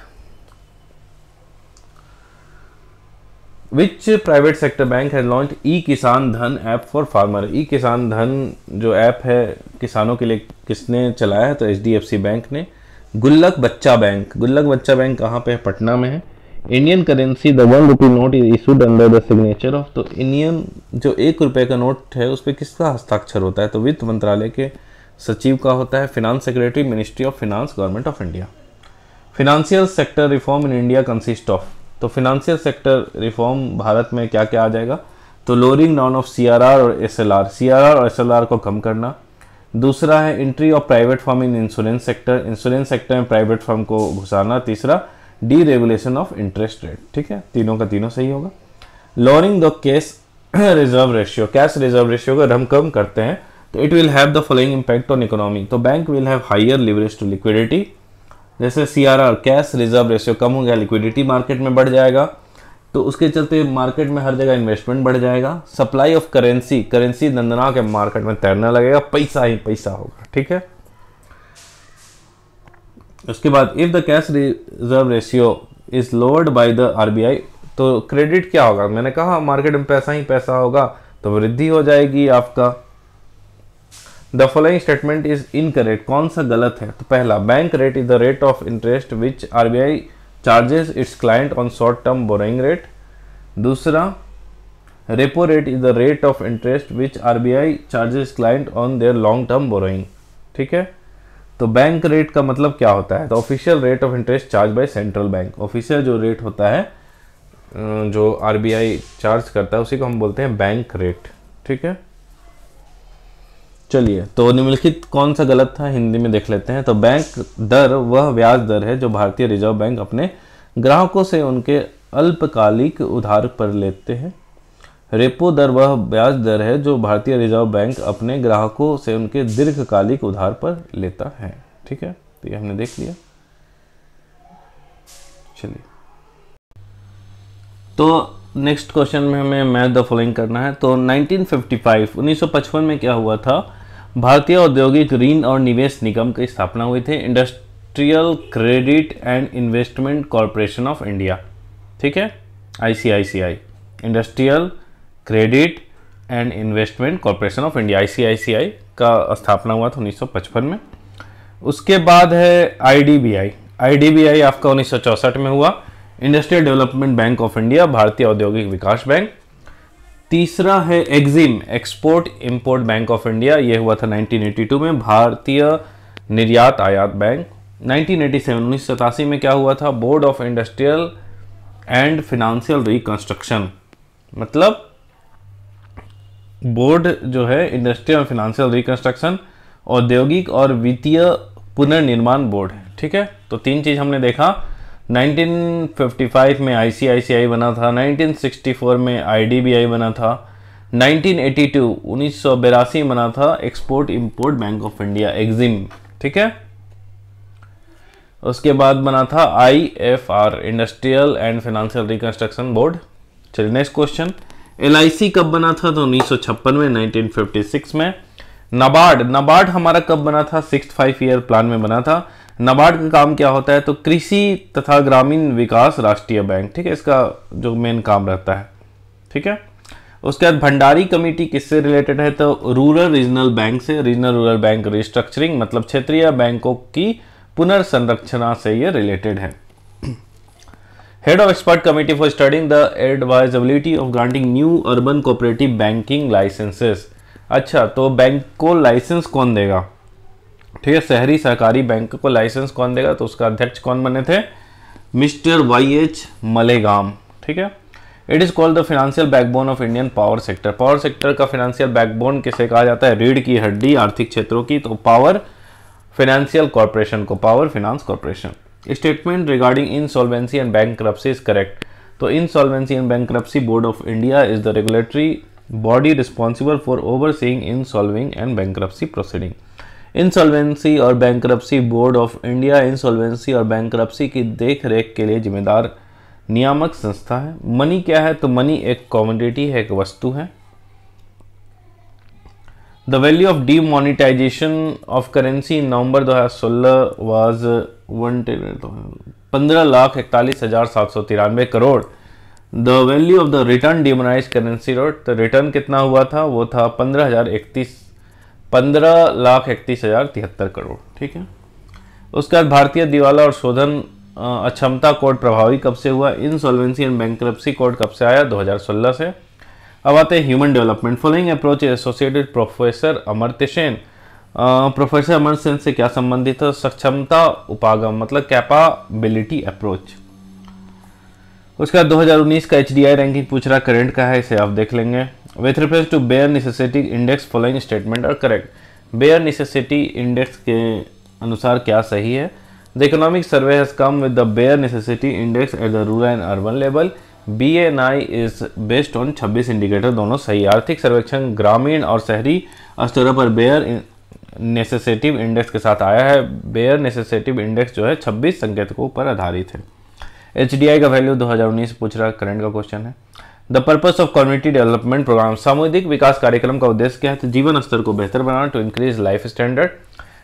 which private sector bank has launch e Kisan Dhan app for farmer. ई-किसान धन जो ऐप है किसानों के लिए किसने चलाया है? तो HDFC बैंक ने। गुल्लक बच्चा बैंक, गुल्लक बच्चा बैंक कहाँ पे है? पटना में है। Indian currency the 1 rupee note is issued under the signature of, तो इंडियन जो 1 रुपए का नोट है उस पर किसका हस्ताक्षर होता है? तो वित्त मंत्रालय के सचिव का होता है। Finance secretary, ministry of finance, government of India. Financial sector reform in India consist of, तो फिनेंशियल सेक्टर रिफॉर्म भारत में क्या क्या आ जाएगा? तो लोअरिंग डाउन ऑफ CRR और SLR, CRR और SLR को कम करना। दूसरा है entry of private firm in insurance sector, insurance sector में प्राइवेट फर्म को घुसाना। तीसरा डीरेगुलेशन ऑफ इंटरेस्ट रेट। ठीक है, तीनों का तीनों सही होगा। Lowering the cash reserve ratio, cash reserve ratio को हम कम करते हैं तो it will have the following impact on economy. तो bank will have higher leverage to liquidity, जैसे CRR कैश रिजर्व रेशियो कम हो गया, लिक्विडिटी मार्केट में बढ़ जाएगा, तो उसके चलते मार्केट में हर जगह इन्वेस्टमेंट बढ़ जाएगा। सप्लाई ऑफ करेंसी, करेंसी दंदना के मार्केट में तैरने लगेगा, पैसा ही पैसा होगा। ठीक है, उसके बाद if the cash reserve ratio is lowered by the RBI, तो क्रेडिट क्या होगा? मैंने कहा मार्केट में पैसा ही पैसा होगा तो वृद्धि हो जाएगी आपका। The following statement is incorrect, कौन सा गलत है? तो पहला, bank rate is the rate of interest which RBI charges its client on short term borrowing rate. दूसरा, repo rate is the rate of interest which RBI charges client on their long term borrowing. ठीक है, तो bank rate का मतलब क्या होता है? तो official rate of interest charge by central bank. Official जो रेट होता है जो आरबीआई चार्ज करता है उसी को हम बोलते हैं बैंक रेट। ठीक है, चलिए तो निम्नलिखित कौन सा गलत था हिंदी में देख लेते हैं। तो बैंक दर वह ब्याज दर है जो भारतीय रिजर्व बैंक अपने ग्राहकों से उनके अल्पकालिक उधार पर लेते हैं। रेपो दर वह ब्याज दर है जो भारतीय रिजर्व बैंक अपने ग्राहकों से उनके दीर्घकालिक उधार पर लेता है। ठीक है, तो ये हमने देख लिया। चलिए तो नेक्स्ट क्वेश्चन में हमें मैच द फॉलोइंग करना है। तो 1955 में क्या हुआ था? भारतीय औद्योगिक ऋण और निवेश निगम की स्थापना हुई थी, industrial credit and investment corporation of India. ठीक है, ICICI, industrial credit and investment corporation of India, ICICI का स्थापना हुआ था 1955 में। उसके बाद है IDBI आपका 1964 में हुआ, industrial development bank of India, भारतीय औद्योगिक विकास बैंक। तीसरा है Exim, export import bank of India, ये हुआ था 1982 में, भारतीय निर्यात आयात बैंक। 1987 में क्या हुआ था? Board of industrial and financial reconstruction, मतलब बोर्ड जो है इंडस्ट्रियल एंड फिनेंशियल रिकंस्ट्रक्शन, औद्योगिक और वित्तीय पुनर्निर्माण बोर्ड है। ठीक है, तो तीन चीज हमने देखा। 1955 में ICICI बना था, 1964 में IDBI बना था, 1982 बना था export import bank of India, Exim. ठीक है, उसके बाद बना था IFR, industrial and financial reconstruction board. चलिए नेक्स्ट क्वेश्चन, LIC कब बना था? तो 1956 में, 1956 में। नाबार्ड हमारा कब बना था? 6th 5 ईयर प्लान में बना था। नाबार्ड का काम क्या होता है? तो कृषि तथा ग्रामीण विकास राष्ट्रीय बैंक। ठीक है, इसका जो मेन काम रहता है। ठीक है, उसके बाद भंडारी कमेटी किससे रिलेटेड है? तो रूरल रीजनल बैंक से, रीजनल रूरल बैंक रिस्ट्रक्चरिंग, मतलब क्षेत्रीय बैंकों की पुनर्संरचना से ये रिलेटेड है। Head of expert committee for studying the advisability of granting new urban cooperative banking licences. अच्छा, तो बैंक को लाइसेंस कौन देगा? ठीक है, शहरी सहकारी बैंक को लाइसेंस कौन देगा? तो उसका अध्यक्ष कौन बने थे? Mister YH मलेगाम। ठीक है, it is called the financial backbone of Indian power sector. Power sector का फाइनेंशियल बैकबोन किसे कहा जाता है? रीढ़ की हड्डी आर्थिक क्षेत्रों की। तो पावर फाइनेंशियल कॉर्पोरेशन को power finance corporation. Statement regarding insolvency and bankruptcy is correct. तो insolvency and bankruptcy board of India is the regulatory body responsible for overseeing insolving and bankruptcy proceeding. Insolvency और bankruptcy board of India insolvency और bankruptcy की देख रेख के लिए जिम्मेदार नियामक संस्था है। मनी क्या है? तो मनी एक कमोडिटी है, एक वस्तु है। The value of demonetisation of currency in November 2016 was 15,41,793 crore. The value of the return demonise currency note, तो रिटर्न कितना हुआ था? वो था 15,31,73 करोड़। ठीक है, उसके बाद भारतीय दिवाला और शोधन अक्षमता कोड प्रभावी कब से हुआ? इंसॉल्वेंसी एंड बैंकरप्सी कोड कब से आया? 2016 से। अब आते हैं human development. Following approach associated professor Amartya Sen. Professor Amartya Sen से क्या संबंधित है? सक्षमता उपागम, मतलब कैपाबिलिटी अप्रोच। उसके बाद 2019 का HDI रैंकिंग पूछ रहा, करंट का है, इसे आप देख लेंगे। With reference to bare necessity index following statement are correct. Bare necessity index के अनुसार क्या सही है? The economic survey has come with the bare necessity index at the rural and urban level. BNI is based on 26 indicator, दोनों सही। आर्थिक सर्वेक्षण ग्रामीण और शहरी स्तरों पर बेयर नेसेसिटिव इंडेक्स के साथ आया है। बेयर नेसेसिटिव इंडेक्स जो है 26 संकेतकों पर आधारित है। HDI का वैल्यू 2019 पूछ रहा, करंट का क्वेश्चन है। The purpose of community development programme, सामुदायिक विकास कार्यक्रम का उद्देश्य क्या है? तो जीवन स्तर को बेहतर बनाना, to increase life standard.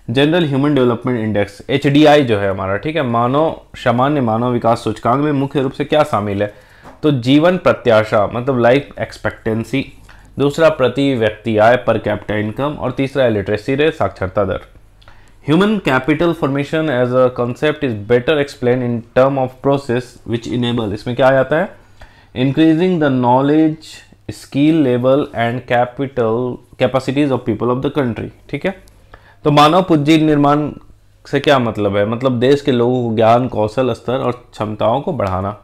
General human development index HDI जो है हमारा, ठीक है, सामान्य मानव विकास सूचकांक में मुख्य रूप से क्या शामिल है? तो जीवन प्रत्याशा, मतलब लाइफ एक्सपेक्टेंसी। दूसरा प्रति व्यक्ति आय, पर कैपिटा इनकम। और तीसरा लिटरेसी रेट, साक्षरता दर। Human capital formation as a concept is better explain in term of process which enable, इसमें क्या आ जाता है? Increasing the knowledge skill level and capital capacities of people of the country. ठीक है, तो मानव पूंजी निर्माण से क्या मतलब है? मतलब देश के लोगों को ज्ञान, कौशल स्तर और क्षमताओं को बढ़ाना।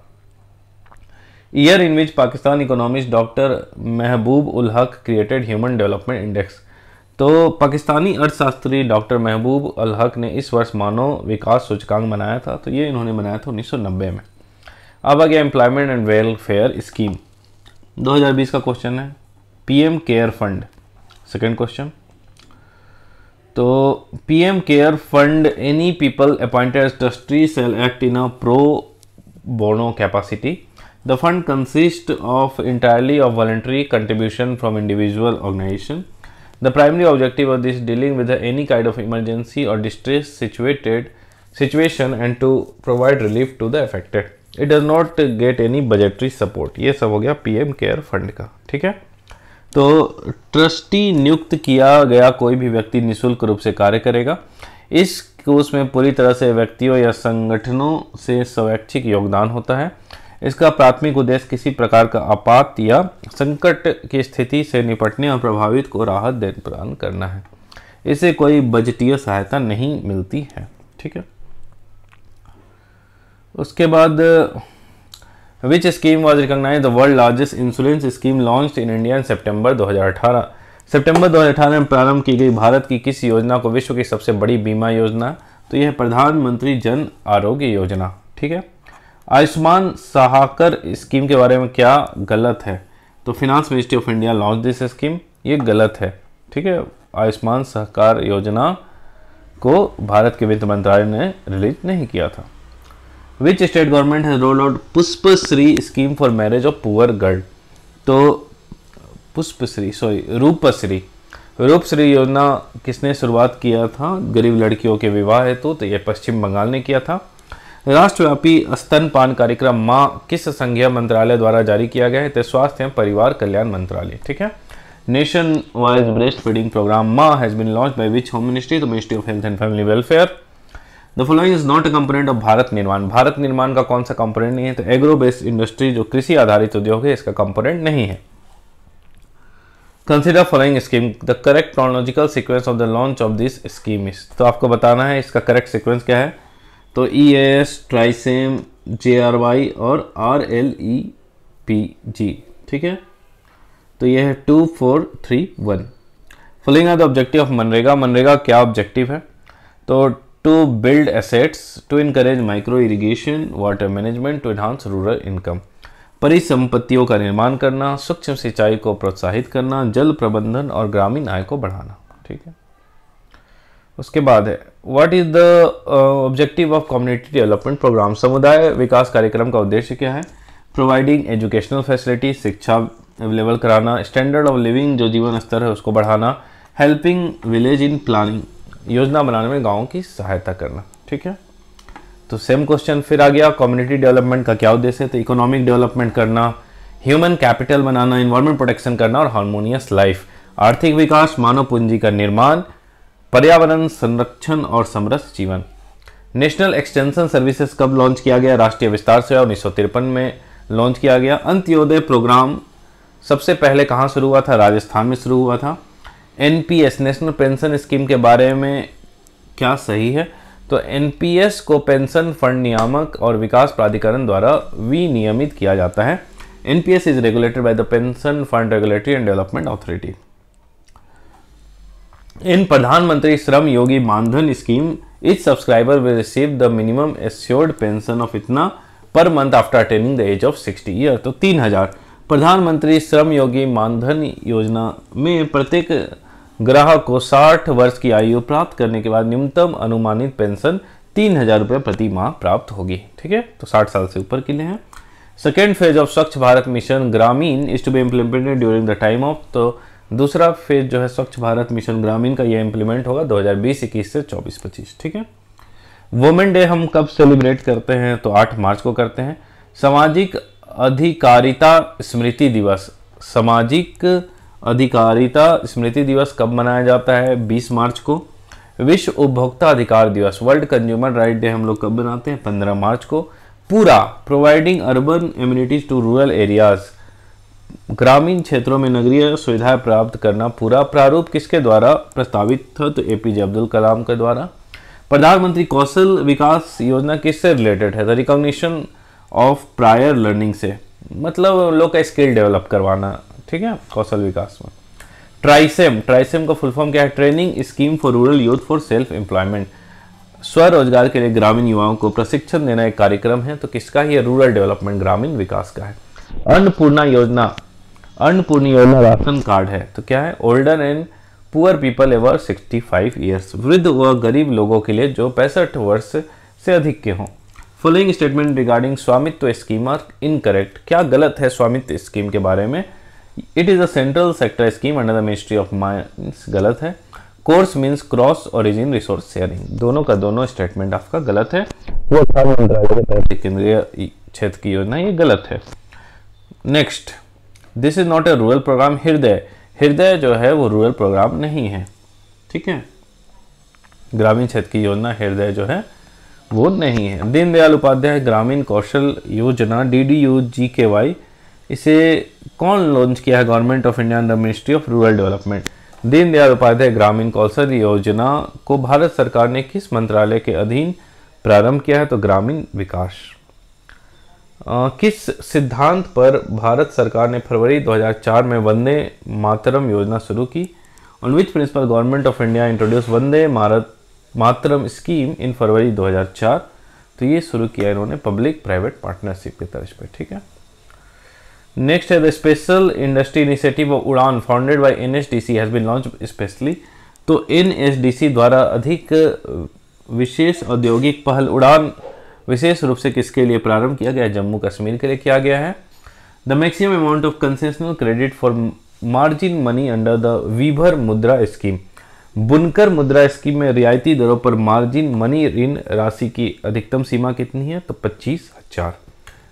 Year in which Pakistan economist doctor Mehboob ul Haq created human development index. तो पाकिस्तानी अर्थशास्त्री डॉक्टर महबूब उल हक ने इस वर्ष मानव विकास सूचकांक बनाया था, तो ये इन्होंने बनाया था 1990 में। अब आ गया एम्प्लॉयमेंट एंड वेलफेयर स्कीम, 2020 का क्वेश्चन है। PM care fund, second question. तो PM care fund any people appointed as trustee shall act in a pro bono capacity. The fund consist of entirely of voluntary contribution from individual organization. The primary objective of this dealing with any kind of emergency or distress situation and to provide relief to the affected. It does not get any budgetary support. ये सब हो गया PM care fund का। ठीक है, तो trustee नियुक्त किया गया कोई भी व्यक्ति निःशुल्क रूप से कार्य करेगा। इस कोर्स में पूरी तरह से व्यक्तियों या संगठनों से स्वैच्छिक योगदान होता है। इसका प्राथमिक उद्देश्य किसी प्रकार का आपात या संकट की स्थिति से निपटने और प्रभावित को राहत प्रदान करना है। इसे कोई बजटीय सहायता नहीं मिलती है। ठीक है, उसके बाद which scheme was recognise the world largest insurance scheme launched in India in September 2018। सितंबर 2018 में प्रारंभ की गई भारत की किस योजना को विश्व की सबसे बड़ी बीमा योजना? तो यह प्रधानमंत्री जन आरोग्य योजना। ठीक है, आयुष्मान साहकर स्कीम के बारे में क्या गलत है? तो finance ministry of India launch this scheme, ये गलत है। ठीक है, आयुष्मान सहकार योजना को भारत के वित्त मंत्रालय ने रिलीज नहीं किया था। Which state government has rolled out Pushpashree scheme for marriage of poor girl. तो रूपश्री योजना किसने शुरुआत किया था गरीब लड़कियों के विवाह हेतु? तो यह पश्चिम बंगाल ने किया था। राष्ट्रव्यापी स्तनपान कार्यक्रम माँ किस संघीय मंत्रालय द्वारा जारी किया गया है? तो स्वास्थ्य एवं परिवार कल्याण मंत्रालय। ठीक है, nation wise breastfeeding programme MAA has been launch by which home ministry? तो ministry of health and family welfare. The following is not a component of Bharat Nirman. Bharat निर्माण का कौन सा कंपोनेंट नहीं है? तो एग्रो बेस्ड इंडस्ट्री जो कृषि आधारित उद्योग है इसका कंपोनेंट नहीं है। Consider following scheme, the correct chronological sequence of the launch of this scheme is. तो आपको बताना है इसका करेक्ट सीक्वेंस क्या है। तो EAS, ट्राइसेम, JRY और RLEPG। ठीक है, तो यह है 2, 4, 3, 1। Following are the objective of MNREGA. MNREGA क्या ऑब्जेक्टिव है? तो to build assets, to encourage micro irrigation, water management, to enhance rural income. परिसंपत्तियों का निर्माण करना, सूक्ष्म सिंचाई को प्रोत्साहित करना, जल प्रबंधन और ग्रामीण आय को बढ़ाना। ठीक है, उसके बाद है what is the objective of community development programme. समुदाय विकास कार्यक्रम का उद्देश्य क्या है? प्रोवाइडिंग एजुकेशनल फैसिलिटी, शिक्षा अवेलेबल कराना, स्टैंडर्ड ऑफ लिविंग जो जीवन स्तर है उसको बढ़ाना, हेल्पिंग विलेज इन प्लानिंग योजना बनाने में गाँव की सहायता करना। ठीक है, तो सेम क्वेश्चन फिर आ गया। कम्युनिटी डेवलपमेंट का क्या उद्देश्य है? तो इकोनॉमिक डेवलपमेंट करना, ह्यूमन कैपिटल बनाना, इन्वायरमेंट प्रोटेक्शन करना और हार्मोनियस लाइफ। आर्थिक विकास, मानव पूंजी का निर्माण, पर्यावरण संरक्षण और समृद्ध जीवन। नेशनल एक्सटेंशन सर्विसेज कब लॉन्च किया गया? राष्ट्रीय विस्तार सेवा 1953 में लॉन्च किया गया। अंत्योदय प्रोग्राम सबसे पहले कहाँ शुरू हुआ था? राजस्थान में शुरू हुआ था। NPS नेशनल पेंशन स्कीम के बारे में क्या सही है? तो NPS को पेंशन फंड नियामक और विकास प्राधिकरण द्वारा विनियमित किया जाता है। NPS is regulated by the pension fund regulatory and development authority. In Pradhanmantri Shram Yogi Maandhan scheme each subscriber will receive the minimum assured pension of इतना पर month after attaining the age of 60 year. तो 3000। प्रधानमंत्री श्रम योगी मानधन योजना में प्रत्येक ग्राहक को 60 वर्ष की आयु प्राप्त करने के बाद न्यूनतम अनुमानित पेंशन 3000 रुपये प्रति माह प्राप्त होगी। ठीक है, तो 60 साल से ऊपर के लिए हैं। Second phase of Swachh Bharat mission Grameen is to be implemented during the time of. तो दूसरा फेज जो है स्वच्छ भारत मिशन ग्रामीण का ये इंप्लीमेंट होगा 2020-21 से 24-25। ठीक है, वुमेन डे हम कब सेलिब्रेट करते हैं? तो 8 मार्च को करते हैं। सामाजिक अधिकारिता स्मृति दिवस, सामाजिक अधिकारिता स्मृति दिवस कब मनाया जाता है? 20 मार्च को। विश्व उपभोक्ता अधिकार दिवस, वर्ल्ड कंज्यूमर राइट डे हम लोग कब बनाते हैं? 15 मार्च को। PURA providing urban amenities to rural areas, ग्रामीण क्षेत्रों में नगरीय सुविधाएं प्राप्त करना पूरा प्रारूप किसके द्वारा प्रस्तावित था? तो एपीजे अब्दुल कलाम के द्वारा। प्रधानमंत्री कौशल विकास योजना किससे रिलेटेड है? The recognition of prior learning से, मतलब लोग का स्किल डेवलप करवाना, ठीक है, कौशल विकास में। ट्राइसेम, ट्राइसेम का फुल फॉर्म क्या है? Training scheme for rural youth for self employment, स्वरोजगार के लिए ग्रामीण युवाओं को प्रशिक्षण देना एक कार्यक्रम है। तो किसका? ये रूरल डेवलपमेंट, ग्रामीण विकास का है। अन्नपूर्णा योजना, अन्नपूर्णा योजना राशन कार्ड है। तो क्या है? Older and poor people ever 65 years, वृद्ध व गरीब लोगों के लिए जो 65 वर्ष से अधिक के हों। फॉलोइंग स्टेटमेंट रिगार्डिंग स्वामित्व स्कीम आर इनकरेक्ट, क्या गलत है स्वामित्व स्कीम के बारे में? It is a central sector scheme under the ministry of mines, गलत है। Course means cross origin resource sharing, दोनों का दोनों स्टेटमेंट आपका गलत है। वो केंद्रीय क्षेत्र की योजना, ये गलत है। Next, this is not a rural programme. हृदय, हृदय जो है वो रूरल प्रोग्राम नहीं है, ठीक है। ग्रामीण क्षेत्र की योजना हृदय जो है वो नहीं है। दीनदयाल उपाध्याय ग्रामीण कौशल योजना DDU-GKY, इसे कौन लॉन्च किया है? Government of India under ministry of rural development. Deendayal Upadhyaya Grameen Kaushal योजना को भारत सरकार ने किस मंत्रालय के अधीन प्रारंभ किया है? तो ग्रामीण विकास। किस सिद्धांत पर भारत सरकार ने फरवरी 2004 में वंदे मातरम योजना शुरू की? On which principle government of India introduce Vande Mataram scheme in February 2004? तो ये शुरू किया इन्होंने पब्लिक प्राइवेट पार्टनरशिप की तर्ज पे, ठीक है। नेक्स्ट है the special industry initiative of Udaan founded by NSDC has been launch specially. तो NSDC द्वारा अधिक विशेष औद्योगिक पहल उड़ान विशेष रूप से किसके लिए प्रारंभ किया गया? जम्मू कश्मीर के लिए किया गया है। The maximum amount of concessional credit for margin money under the weaver Mudra scheme, बुनकर मुद्रा स्कीम में रियायती दरों पर मार्जिन मनी ऋण राशि की अधिकतम सीमा कितनी है? तो 25,000।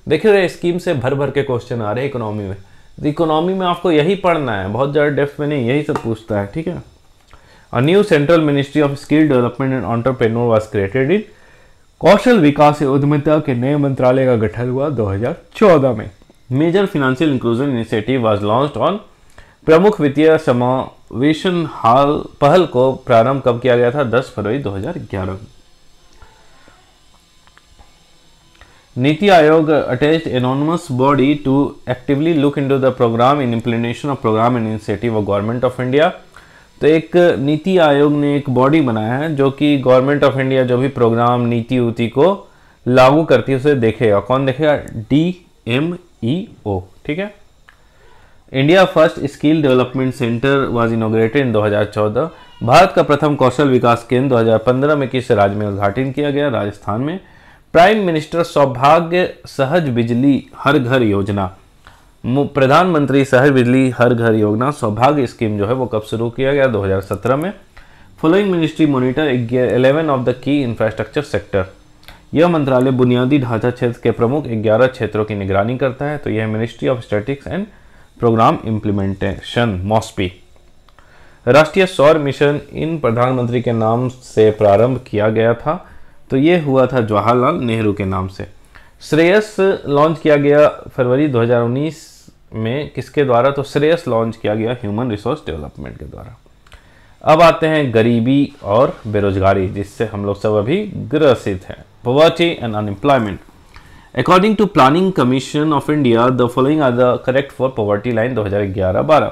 देखिए स्कीम से भर भर के क्वेश्चन आ रहे हैं इकोनॉमी में। इकोनॉमी में आपको यही पढ़ना है, बहुत ज़्यादा डेप्थ में नहीं, यही सब पूछता है, ठीक है। A new central ministry of skill development and entrepreneur was created in, कौशल विकास एवं उद्यमिता के नए मंत्रालय का गठन हुआ 2014 में। Major financial inclusion initiative was launched on, प्रमुख वित्तीय समावेशन हाल पहल को प्रारंभ कब किया गया था? 10 फरवरी 2011। NITI Aayog attached anonymous body to actively look into the programme in implementation of programme and initiative of government of India. तो एक नीति आयोग ने एक बॉडी बनाया है जो कि गवर्नमेंट ऑफ इंडिया जो भी प्रोग्राम नीति उति को लागू करती है उसे देखेगा। कौन देखेगा? DMEO, ठीक है। India first skill development centre was inaugurated इन 2014। भारत का प्रथम कौशल विकास केंद्र 2015 में किस राज्य में उद्घाटन किया गया? राजस्थान में। प्राइम मिनिस्टर सौभाग्य सहज बिजली हर घर योजना, प्रधानमंत्री सहज बिजली हर घर योजना सौभाग्य स्कीम जो है वो कब शुरू किया गया? 2017 में। Following ministry monitor 11 of the key infrastructure sector, यह मंत्रालय बुनियादी ढांचा क्षेत्र के प्रमुख 11 क्षेत्रों की निगरानी करता है। तो यह ministry of statistics and programme implementation, MoSPI. राष्ट्रीय सौर मिशन इन प्रधानमंत्री के नाम से प्रारंभ किया गया था, तो ये हुआ था जवाहरलाल नेहरू के नाम से। श्रेयस लॉन्च किया गया फरवरी 2019 में किसके द्वारा? तो श्रेयस लॉन्च किया गया ह्यूमन रिसोर्स डेवलपमेंट के द्वारा। अब आते हैं गरीबी और बेरोजगारी, जिससे हम लोग सब अभी ग्रसित हैं, poverty and unemployment. According to planning commission of India the following are the correct for poverty line 2011-12।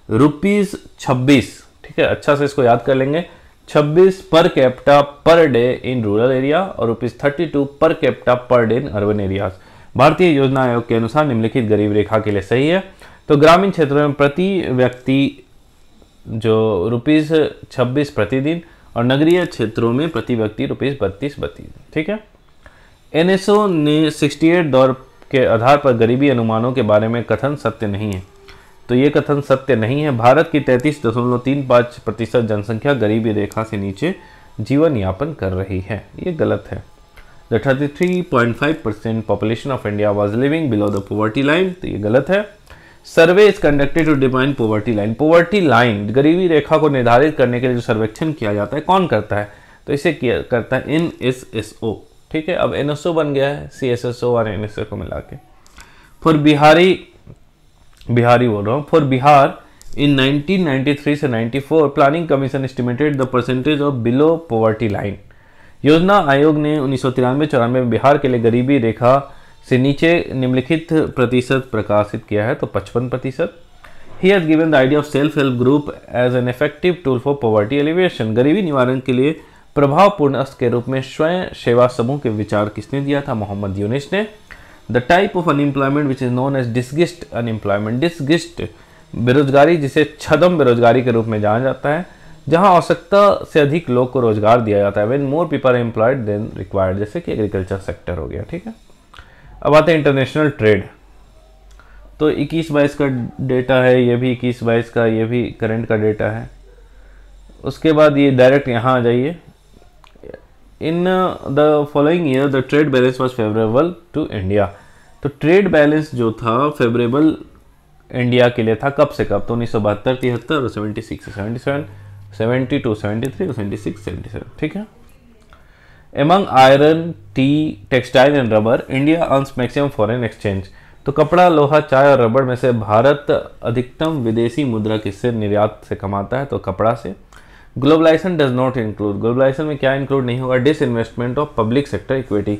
₹26, ठीक है, अच्छा से इसको याद कर लेंगे। 26 per capita per day in rural area और ₹32 per capita per day in urban areas. भारतीय योजना आयोग के अनुसार निम्नलिखित गरीब रेखा के लिए सही है। तो ग्रामीण क्षेत्रों में प्रति व्यक्ति जो ₹26 प्रतिदिन और नगरीय क्षेत्रों में प्रति व्यक्ति ₹32 प्रतिदिन, ठीक है। NSO ने 68 दौर के आधार पर गरीबी अनुमानों के बारे में कथन सत्य नहीं है। तो ये कथन सत्य नहीं है। भारत की 33.35% जनसंख्या गरीबी रेखा से नीचे जीवन यापन कर रही है, ये गलत है। The 33.5% population of India was living below the poverty line, तो ये गलत है। Survey is conducted to define poverty line. Poverty line, गरीबी रेखा को निर्धारित करने के लिए जो सर्वेक्षण किया जाता है, कौन करता है? तो इसे किया करता है NSSO, ठीक है। अब NSO बन गया है CSSO और NSO को मिला के। फॉर बिहारी बिहारी बोल रहा हूँ। फॉर बिहार इन 1993 से 94 planning commission estimated the percentage of below poverty line. योजना आयोग ने 1993-94 में बिहार के लिए गरीबी रेखा से नीचे निम्नलिखित प्रतिशत प्रकाशित किया है, तो 55%। He has given the idea of self help group as an effective tool for poverty alleviation. गरीबी निवारण के लिए प्रभावपूर्ण अस्त्र के रूप में स्वयं सेवा समूह के विचार किसने दिया था? मोहम्मद यूनिस ने। The type of unemployment which is known as disguised unemployment. Disguised बेरोजगारी जिसे छद्म बेरोजगारी के रूप में जाना जाता है, जहां आवश्यकता से अधिक लोग को रोजगार दिया जाता है। When more people are employed than required, जैसे कि एग्रीकल्चर सेक्टर हो गया। ठीक है, अब आते हैं इंटरनेशनल ट्रेड। तो 21-22 का डेटा है, ये भी 21-22 का, ये भी करंट का डेटा है। उसके बाद ये डायरेक्ट यहाँ आ जाइए। In the following year the trade balance was favourable to India. तो ट्रेड बैलेंस जो था फेवरेबल इंडिया के लिए था, कब से कब? तो 1972, 73 और 76 से 77, 72, 73 और 76, 77। ठीक है। Among iron, T, textile and rubber India earns maximum foreign exchange. तो कपड़ा, लोहा, चाय और रबड़ में से भारत अधिकतम विदेशी मुद्रा किससे निर्यात से कमाता है? तो कपड़ा से। Globalisation does not include. Globalisation में क्या इंक्लूड नहीं होगा? Disinvestment of public sector equity.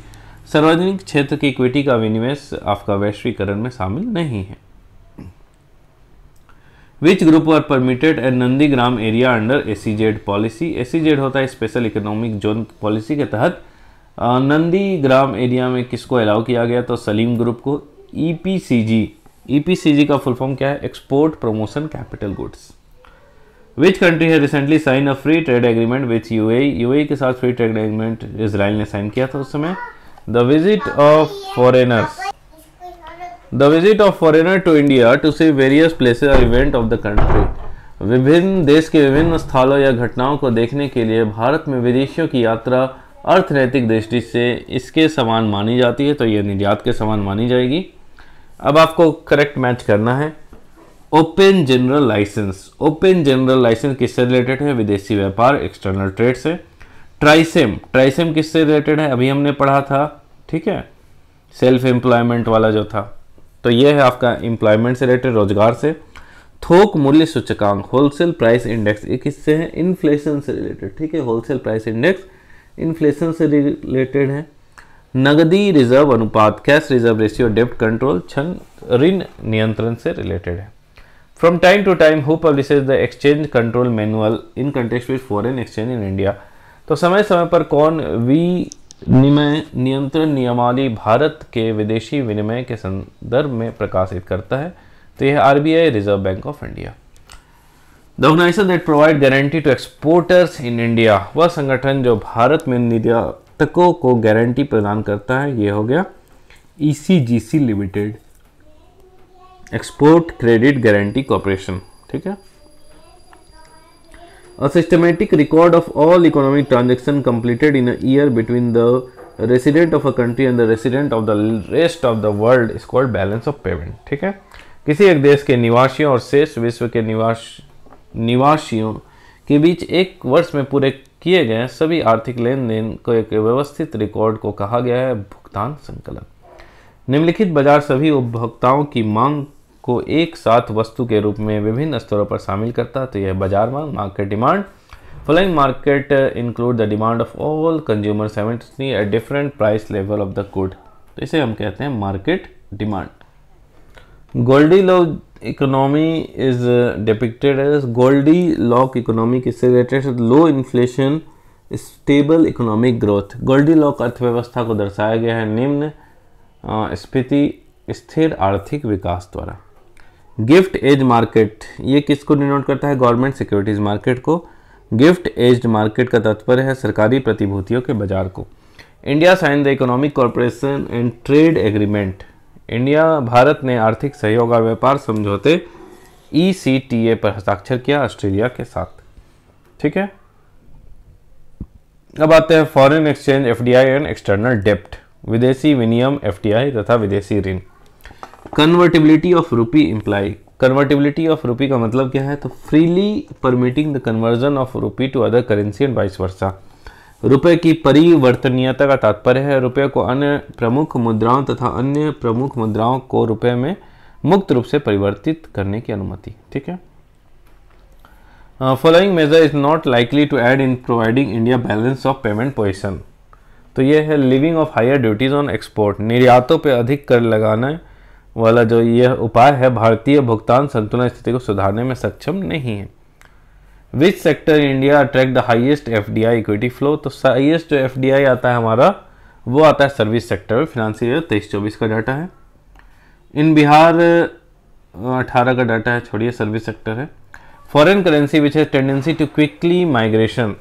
सार्वजनिक क्षेत्र की इक्विटी का विनिवेश आपका वैश्वीकरण में शामिल नहीं है। Which group are permitted and Nandigram area under SEZ policy. SEZ होता है स्पेशल इकोनॉमिक जोन पॉलिसी के तहत नंदीग्राम एरिया में किसको अलाउ किया गया? तो सलीम ग्रुप को। ईपीसीजी, ईपीसीजी का फुल फॉर्म क्या है? Export promotion capital goods. Which country है recently sign a free trade agreement with UAE. UAE के साथ फ्री ट्रेड एग्रीमेंट इजराइल ने साइन किया था उस समय। The visit of foreigners, the visit of foreigner to India to see various places और इवेंट ऑफ द कंट्री। विभिन्न देश के विभिन्न स्थलों या घटनाओं को देखने के लिए भारत में विदेशियों की यात्रा अर्थनैतिक दृष्टि से इसके समान मानी जाती है, तो यह निर्यात के समान मानी जाएगी। अब आपको करेक्ट मैच करना है। Open general licence, open general licence किससे रिलेटेड है? विदेशी व्यापार, एक्सटर्नल ट्रेड से। ट्राइसेम, ट्राइसेम किससे रिलेटेड है? अभी हमने पढ़ा था। ठीक है, सेल्फ एम्प्लॉयमेंट वाला जो था, तो ये है आपका एम्प्लॉयमेंट से रिलेटेड, रोजगार से। थोक मूल्य सूचकांक, होलसेल प्राइस इंडेक्स, ये किससे है? इन्फ्लेशन से रिलेटेड। ठीक है, होलसेल प्राइस इंडेक्स इन्फ्लेशन से रिलेटेड है। नगदी रिजर्व अनुपात, कैश रिजर्व रेशियो, डेब्ट कंट्रोल, ऋण नियंत्रण से रिलेटेड है। From time to time who publishes the exchange control manual in context with foreign exchange in India. तो समय समय पर कौन विनिमय नियंत्रण नियमावली भारत के विदेशी विनिमय के संदर्भ में प्रकाशित करता है? तो यह RBI, reserve bank of India. The organisation that provide guarantee to exporters in India, वह संगठन जो भारत में निर्यातकों को गारंटी प्रदान करता है, ये हो गया ECGC limited, export credit guarantee corporation. ठीक है। A systematic record of all economic transactions completed in a year between the resident of a country and the resident of the rest of the world is called balance of payment। ठीक है, किसी एक देश के निवासियों और शेष विश्व के निवासियों के बीच एक वर्ष में पूरे किए गए सभी आर्थिक लेन देन को एक व्यवस्थित रिकॉर्ड को कहा गया है भुगतान संकलन। निम्नलिखित बाजार सभी उपभोक्ताओं की मांग को एक साथ वस्तु के रूप में विभिन्न स्तरों पर शामिल करता है, तो यह बाजार मांग, market demand. Following market include the demand of all consumer simultaneously at different price level of the good, तो इसे हम कहते हैं market demand. Goldilock economy is depicted as, Goldilock economy किससे रिलेटेड है? Low inflation, stable economic growth. Goldilock अर्थव्यवस्था को दर्शाया गया है निम्न स्थिति स्थिर आर्थिक विकास द्वारा। गिफ्ट एज मार्केट, ये किसको डिनोट करता है? गवर्नमेंट सिक्योरिटीज मार्केट को। गिफ्ट एज्ड मार्केट का तात्पर्य है सरकारी प्रतिभूतियों के बाजार को। India sign the economic corporation and trade agreement, India भारत ने आर्थिक सहयोग और व्यापार समझौते ECTA पर हस्ताक्षर किया ऑस्ट्रेलिया के साथ। ठीक है, अब आते हैं foreign exchange FDI and external डेप्ट, विदेशी विनिमय FDI तथा विदेशी ऋण। Convertibility of rupee imply, convertibility of rupee का मतलब क्या है? तो freely permitting the conversion of rupee to other currency and vice versa. रुपए की परिवर्तनीयता का तात्पर्य है रुपए को अन्य प्रमुख मुद्राओं तथा अन्य प्रमुख मुद्राओं को रुपए में मुक्त रूप से परिवर्तित करने की अनुमति। ठीक है। Following measure is not likely to aid in providing India balance of payment position. तो ये है levying of higher duties on export, निर्यातों पे अधिक कर लगाने वाला जो यह उपाय है भारतीय भुगतान संतुलन स्थिति को सुधारने में सक्षम नहीं है। Which sector India attract the highest FDI equity flow. तो हाईएस्ट जो एफडीआई आता है हमारा वो आता है सर्विस सेक्टर में। फिनांशियल ईयर 23-24 का डाटा है। इन बिहार 18 का डाटा है, छोड़िए सर्विस सेक्टर है। Foreign currency which has tendency to quickly migration,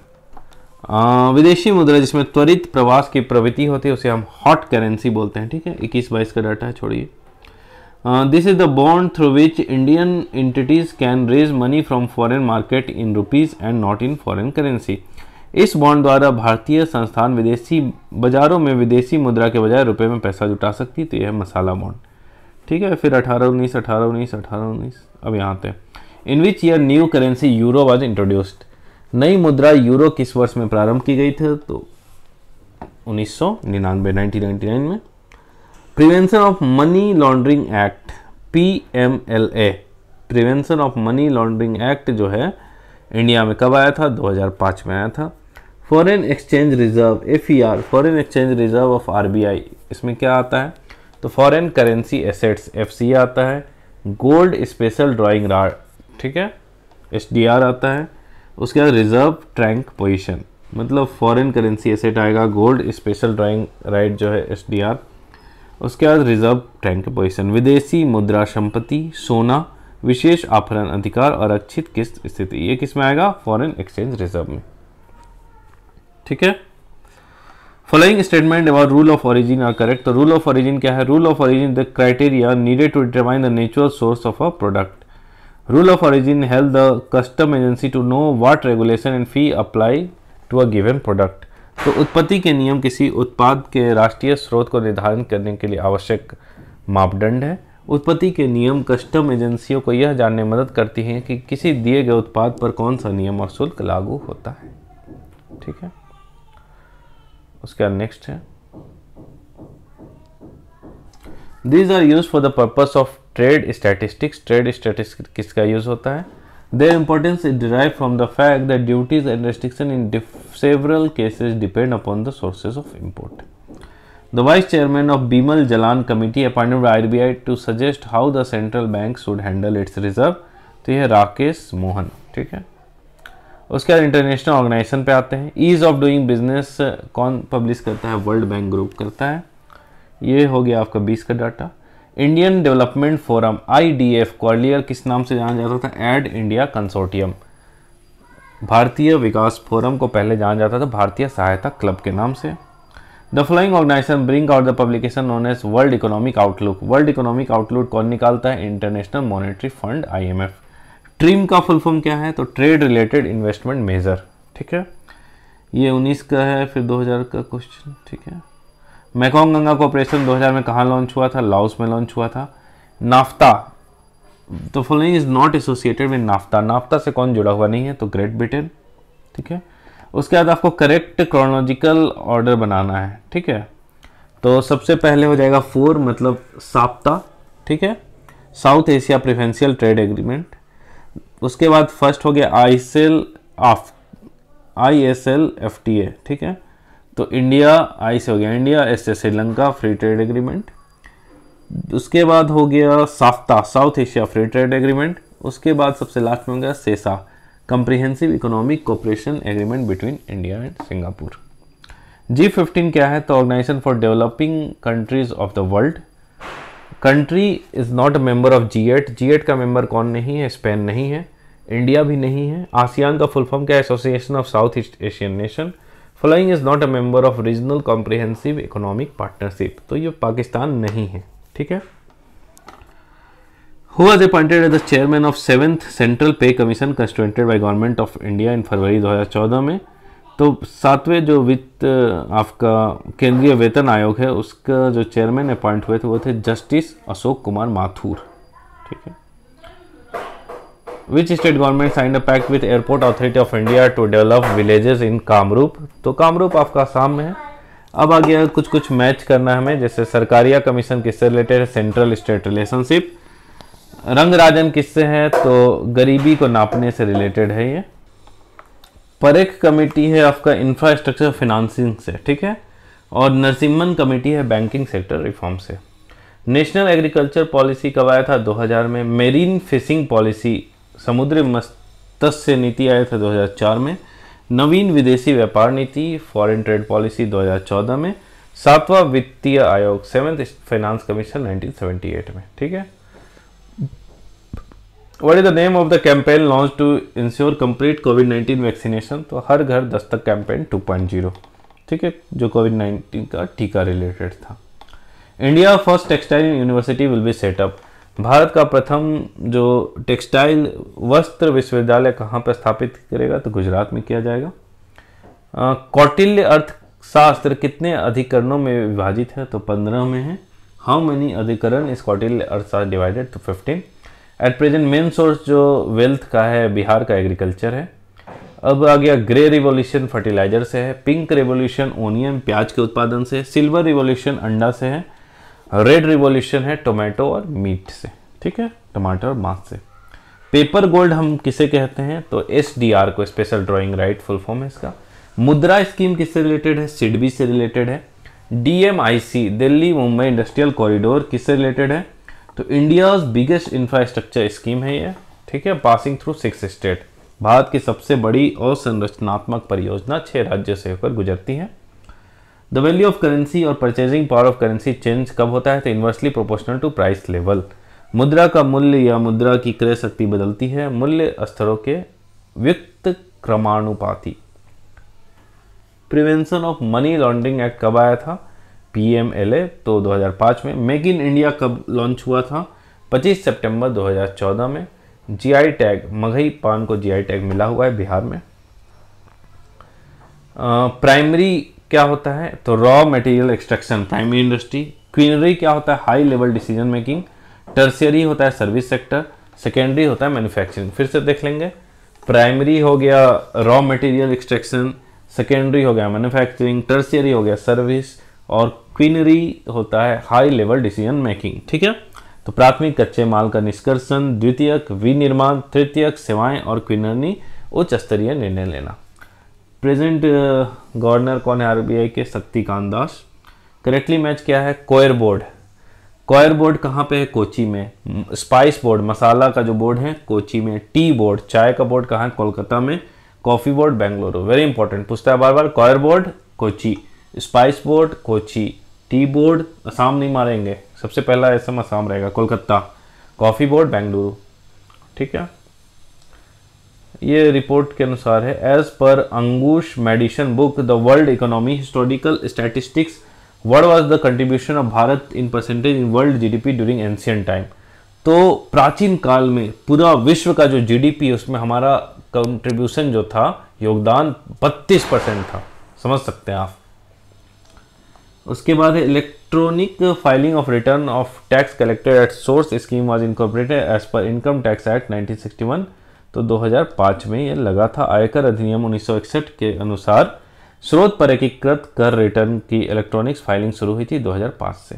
विदेशी मुद्रा जिसमें त्वरित प्रवास की प्रवृत्ति होती है उसे हम हॉट करेंसी बोलते हैं। ठीक है, 21-22 का डाटा है, छोड़िए। This is the bond through which Indian entities can raise money from foreign market in rupees and not in foreign currency. इस बॉन्ड द्वारा भारतीय संस्थान विदेशी बाजारों में विदेशी मुद्रा के बजाय रुपए में पैसा जुटा सकती है। तो यह है मसाला बॉन्ड। ठीक है, फिर 18-19 अब यहाँ पे in which year new currency euro was introduced. नई मुद्रा यूरो किस वर्ष में प्रारंभ की गई थी? तो 1999 में। Prevention of money laundering act PMLA, prevention of money laundering act जो है इंडिया में कब आया था? 2005 में आया था। Foreign exchange reserve FER, foreign exchange reserve of RBI, इसमें क्या आता है? तो फॉरेन करेंसी एसेट्स FCA आता है। गोल्ड स्पेशल ड्राइंग राइट, ठीक है, SDR आता है। उसके बाद रिजर्व ट्रैंक पोजीशन, मतलब फॉरेन करेंसी एसेट आएगा, गोल्ड स्पेशल ड्राइंग राइट जो है SDR। उसके बाद रिजर्व ट्रैंक पोजीशन, विदेशी मुद्रा संपत्ति, सोना, विशेष आभरण अधिकार और आरक्षित किस्त स्थिति, ये किस में आएगा? फॉरेन एक्सचेंज रिजर्व में। ठीक है। Following statement about rule of origin are correct. तो रूल ऑफ ओरिजिन क्या है? Rule of origin the criteria needed to determine the natural source of a product. Rule of origin help the custom agency to know what regulation and fee apply to a given product। तो उत्पत्ति के नियम किसी उत्पाद के राष्ट्रीय स्रोत को निर्धारण करने के लिए आवश्यक मापदंड है। उत्पत्ति के नियम कस्टम एजेंसियों को यह जानने में मदद करती हैं कि किसी दिए गए उत्पाद पर कौन सा नियम और शुल्क लागू होता है। ठीक है, उसके बाद नेक्स्ट है These are used for the purpose of trade statistics। Trade statistics किसका यूज होता है? Their importance is derived from the fact that duties and restrictions in several cases depend upon the sources of import। The vice chairman of Bimal Jalan committee appointed by RBI to suggest how the central bank should handle its reserve, तो यह राकेश मोहन। ठीक है, उसके बाद international organisation पे आते हैं। Ease of doing business कौन पब्लिश करता है? वर्ल्ड बैंक ग्रुप करता है। ये हो गया आपका 20 का डाटा। इंडियन डेवलपमेंट फोरम IDF को अर्लियर किस नाम से जाना जाता था? Aid India consortium. भारतीय विकास फोरम को पहले जाना जाता था भारतीय सहायता क्लब के नाम से। The following organisation bring out the publication known as world economic outlook. World economic outlook कौन निकालता है? International monetary fund IMF। TRIM का फुल फॉर्म क्या है? तो ट्रेड रिलेटेड इन्वेस्टमेंट मेजर। ठीक है, ये 19 का है। फिर 2000 का क्वेश्चन। ठीक है, मैकोंग गंगा कोऑपरेशन 2000 में कहाँ लॉन्च हुआ था? लाओस में लॉन्च हुआ था। नाफ्ता, तो following is not associated with NAFTA. NAFTA से कौन जुड़ा हुआ नहीं है? तो ग्रेट ब्रिटेन। ठीक है, उसके बाद आपको करेक्ट क्रोनोलॉजिकल ऑर्डर बनाना है। ठीक है, तो सबसे पहले हो जाएगा 4 मतलब साप्ता। ठीक है, south Asia preferential trade agreement. उसके बाद फर्स्ट हो गया ISL FTA। ठीक है, तो इंडिया आई से हो गया इंडिया, एस से श्रीलंका फ्री ट्रेड एग्रीमेंट। उसके बाद हो गया SAFTA, South Asia free trade agreement. उसके बाद सबसे लास्ट में हो गया CECA, comprehensive economic cooperation agreement between India and Singapore. G15 क्या है? तो organisation for developing countries of the world. Country is not a member of G8। G8 का मेंबर कौन नहीं है? स्पेन नहीं है, इंडिया भी नहीं है। आसियान का फुल फॉर्म क्या है? Association of South East Asian nation. Following is not a member of regional comprehensive economic partnership, तो ये पाकिस्तान नहीं है। ठीक है, who was appointed as the chairman of 7th central pay commission constituted by government of India in February 2014 में। तो 7वें जो वित्त आपका केंद्रीय वेतन आयोग है उसका जो चेयरमैन अपॉइंट हुए थे वो थे जस्टिस अशोक कुमार माथुर। ठीक है, Which state government signed a pact with Airport Authority of India to develop villages in Kamrup? तो कामरूप आपका आसाम में है। अब आ गया कुछ मैच करना है हमें, जैसे सरकारिया कमीशन किससे रिलेटेड है? Central state relationship. रंग राजन किससे है, तो गरीबी को नापने से रिलेटेड है ये। परेख कमेटी है आपका इंफ्रास्ट्रक्चर फिनांसिंग से, ठीक है। और नरसिम्हन कमेटी है बैंकिंग सेक्टर रिफॉर्म से। नेशनल एग्रीकल्चर पॉलिसी कब आया था, 2000 में। मेरीन फिशिंग पॉलिसी, समुद्री मत्स्य नीति आया था 2004 में। नवीन विदेशी व्यापार नीति, फॉरेन ट्रेड पॉलिसी 2014 में। सातवां वित्तीय आयोग, 7th फाइनेंस कमीशन 1978 में, ठीक है। What is the name of the campaign launch to ensure complete कोविड-19 वैक्सीनेशन, तो हर घर दस्तक कैंपेन 2.0, ठीक है, जो कोविड-19 का टीका रिलेटेड था। India first textile university will be set up, Bharat का प्रथम जो टेक्सटाइल वस्त्र विश्वविद्यालय कहाँ पर स्थापित करेगा, तो गुजरात में किया जाएगा। कौटिल्य अर्थशास्त्र कितने अधिकरणों में विभाजित है, तो 15 में है। हाउ मेनी अधिकरण इज कौटिल्य अर्थशास्त्र डिवाइडेड, तो 15। एट प्रेजेंट मेन सोर्स जो वेल्थ का है बिहार का एग्रीकल्चर है। अब आ गया ग्रे रिवॉल्यूशन फर्टिलाइजर से है। पिंक रिवॉल्यूशन ओनियन प्याज के उत्पादन से। सिल्वर रिवॉल्यूशन अंडा से है। रेड रिवॉल्यूशन है टोमेटो और मीट से, ठीक है, टमाटर और मांस से। पेपर गोल्ड हम किसे कहते हैं, तो SDR को, special drawing right full form है इसका। मुद्रा स्कीम किससे रिलेटेड है, सिडबी से रिलेटेड है। DMIC Delhi Mumbai industrial corridor किससे रिलेटेड है, तो इंडियाज बिगेस्ट इंफ्रास्ट्रक्चर स्कीम है ये, ठीक है, पासिंग थ्रू 6 स्टेट। भारत की सबसे बड़ी और संरचनात्मक परियोजना 6 राज्यों से होकर गुजरती है। द वैल्यू ऑफ करेंसी और purchasing power of currency change कब होता है, तो inversely proportional to price level. मुद्रा का मूल्य या मुद्रा की क्रय शक्ति बदलती है मूल्य स्तरों के व्युत्क्रमानुपाती। Prevention of money laundering act कब आया था, PMLA, तो 2005 में। मेक इन इंडिया कब लॉन्च हुआ था, 25 सितंबर 2014 में। GI टैग, मगही पान को GI टैग मिला हुआ है बिहार में। प्राइमरी क्या होता है, तो raw material extraction, primary industry. Quinary क्या होता है, high level decision making. Tertiary होता है सर्विस सेक्टर। सेकेंडरी होता है मैन्युफैक्चरिंग। फिर से देख लेंगे, प्राइमरी हो गया रॉ मटेरियल एक्सट्रैक्शन, सेकेंडरी हो गया मैन्युफैक्चरिंग, टर्शियरी हो गया सर्विस, और क्वीनरी होता है हाई लेवल डिसीजन मेकिंग, ठीक है। तो प्राथमिक कच्चे माल का निष्कर्षण, द्वितीयक विनिर्माण, तृतीयक सेवाएं, और क्वीनरी उच्च स्तरीय निर्णय लेना। प्रेजेंट गवर्नर कौन है RBI के, शक्तिकांत दास। करेक्टली मैच क्या है, कोयर बोर्ड। कोयर बोर्ड कहाँ पे है, कोची में। स्पाइस बोर्ड, मसाला का जो बोर्ड है, कोची में। टी बोर्ड, चाय का बोर्ड कहाँ है, कोलकाता में। Coffee board Bengaluru. Very important, पूछता है बार बार। Coir board Kochi, spice board Kochi, tea board Assam नहीं मारेंगे, सबसे पहला असम असम रहेगा, कोलकाता। कॉफी बोर्ड बेंगलुरु, ठीक है। ये रिपोर्ट के अनुसार है, as per Angus Maddison book the world economy historical statistics, what was the contribution of Bharat in percentage in world GDP during ancient time. तो प्राचीन काल में पूरा विश्व का जो GDP, उसमें हमारा कंट्रीब्यूशन जो था, योगदान 32% था, समझ सकते हैं आप। उसके बाद electronic filing of return of tax collected at source scheme was incorporated as per income tax act 1961, तो 2005 में ये लगा था। आयकर अधिनियम 1961 के अनुसार स्रोत पर एकीकृत कर रिटर्न की इलेक्ट्रॉनिक्स फाइलिंग शुरू हुई थी 2005 से।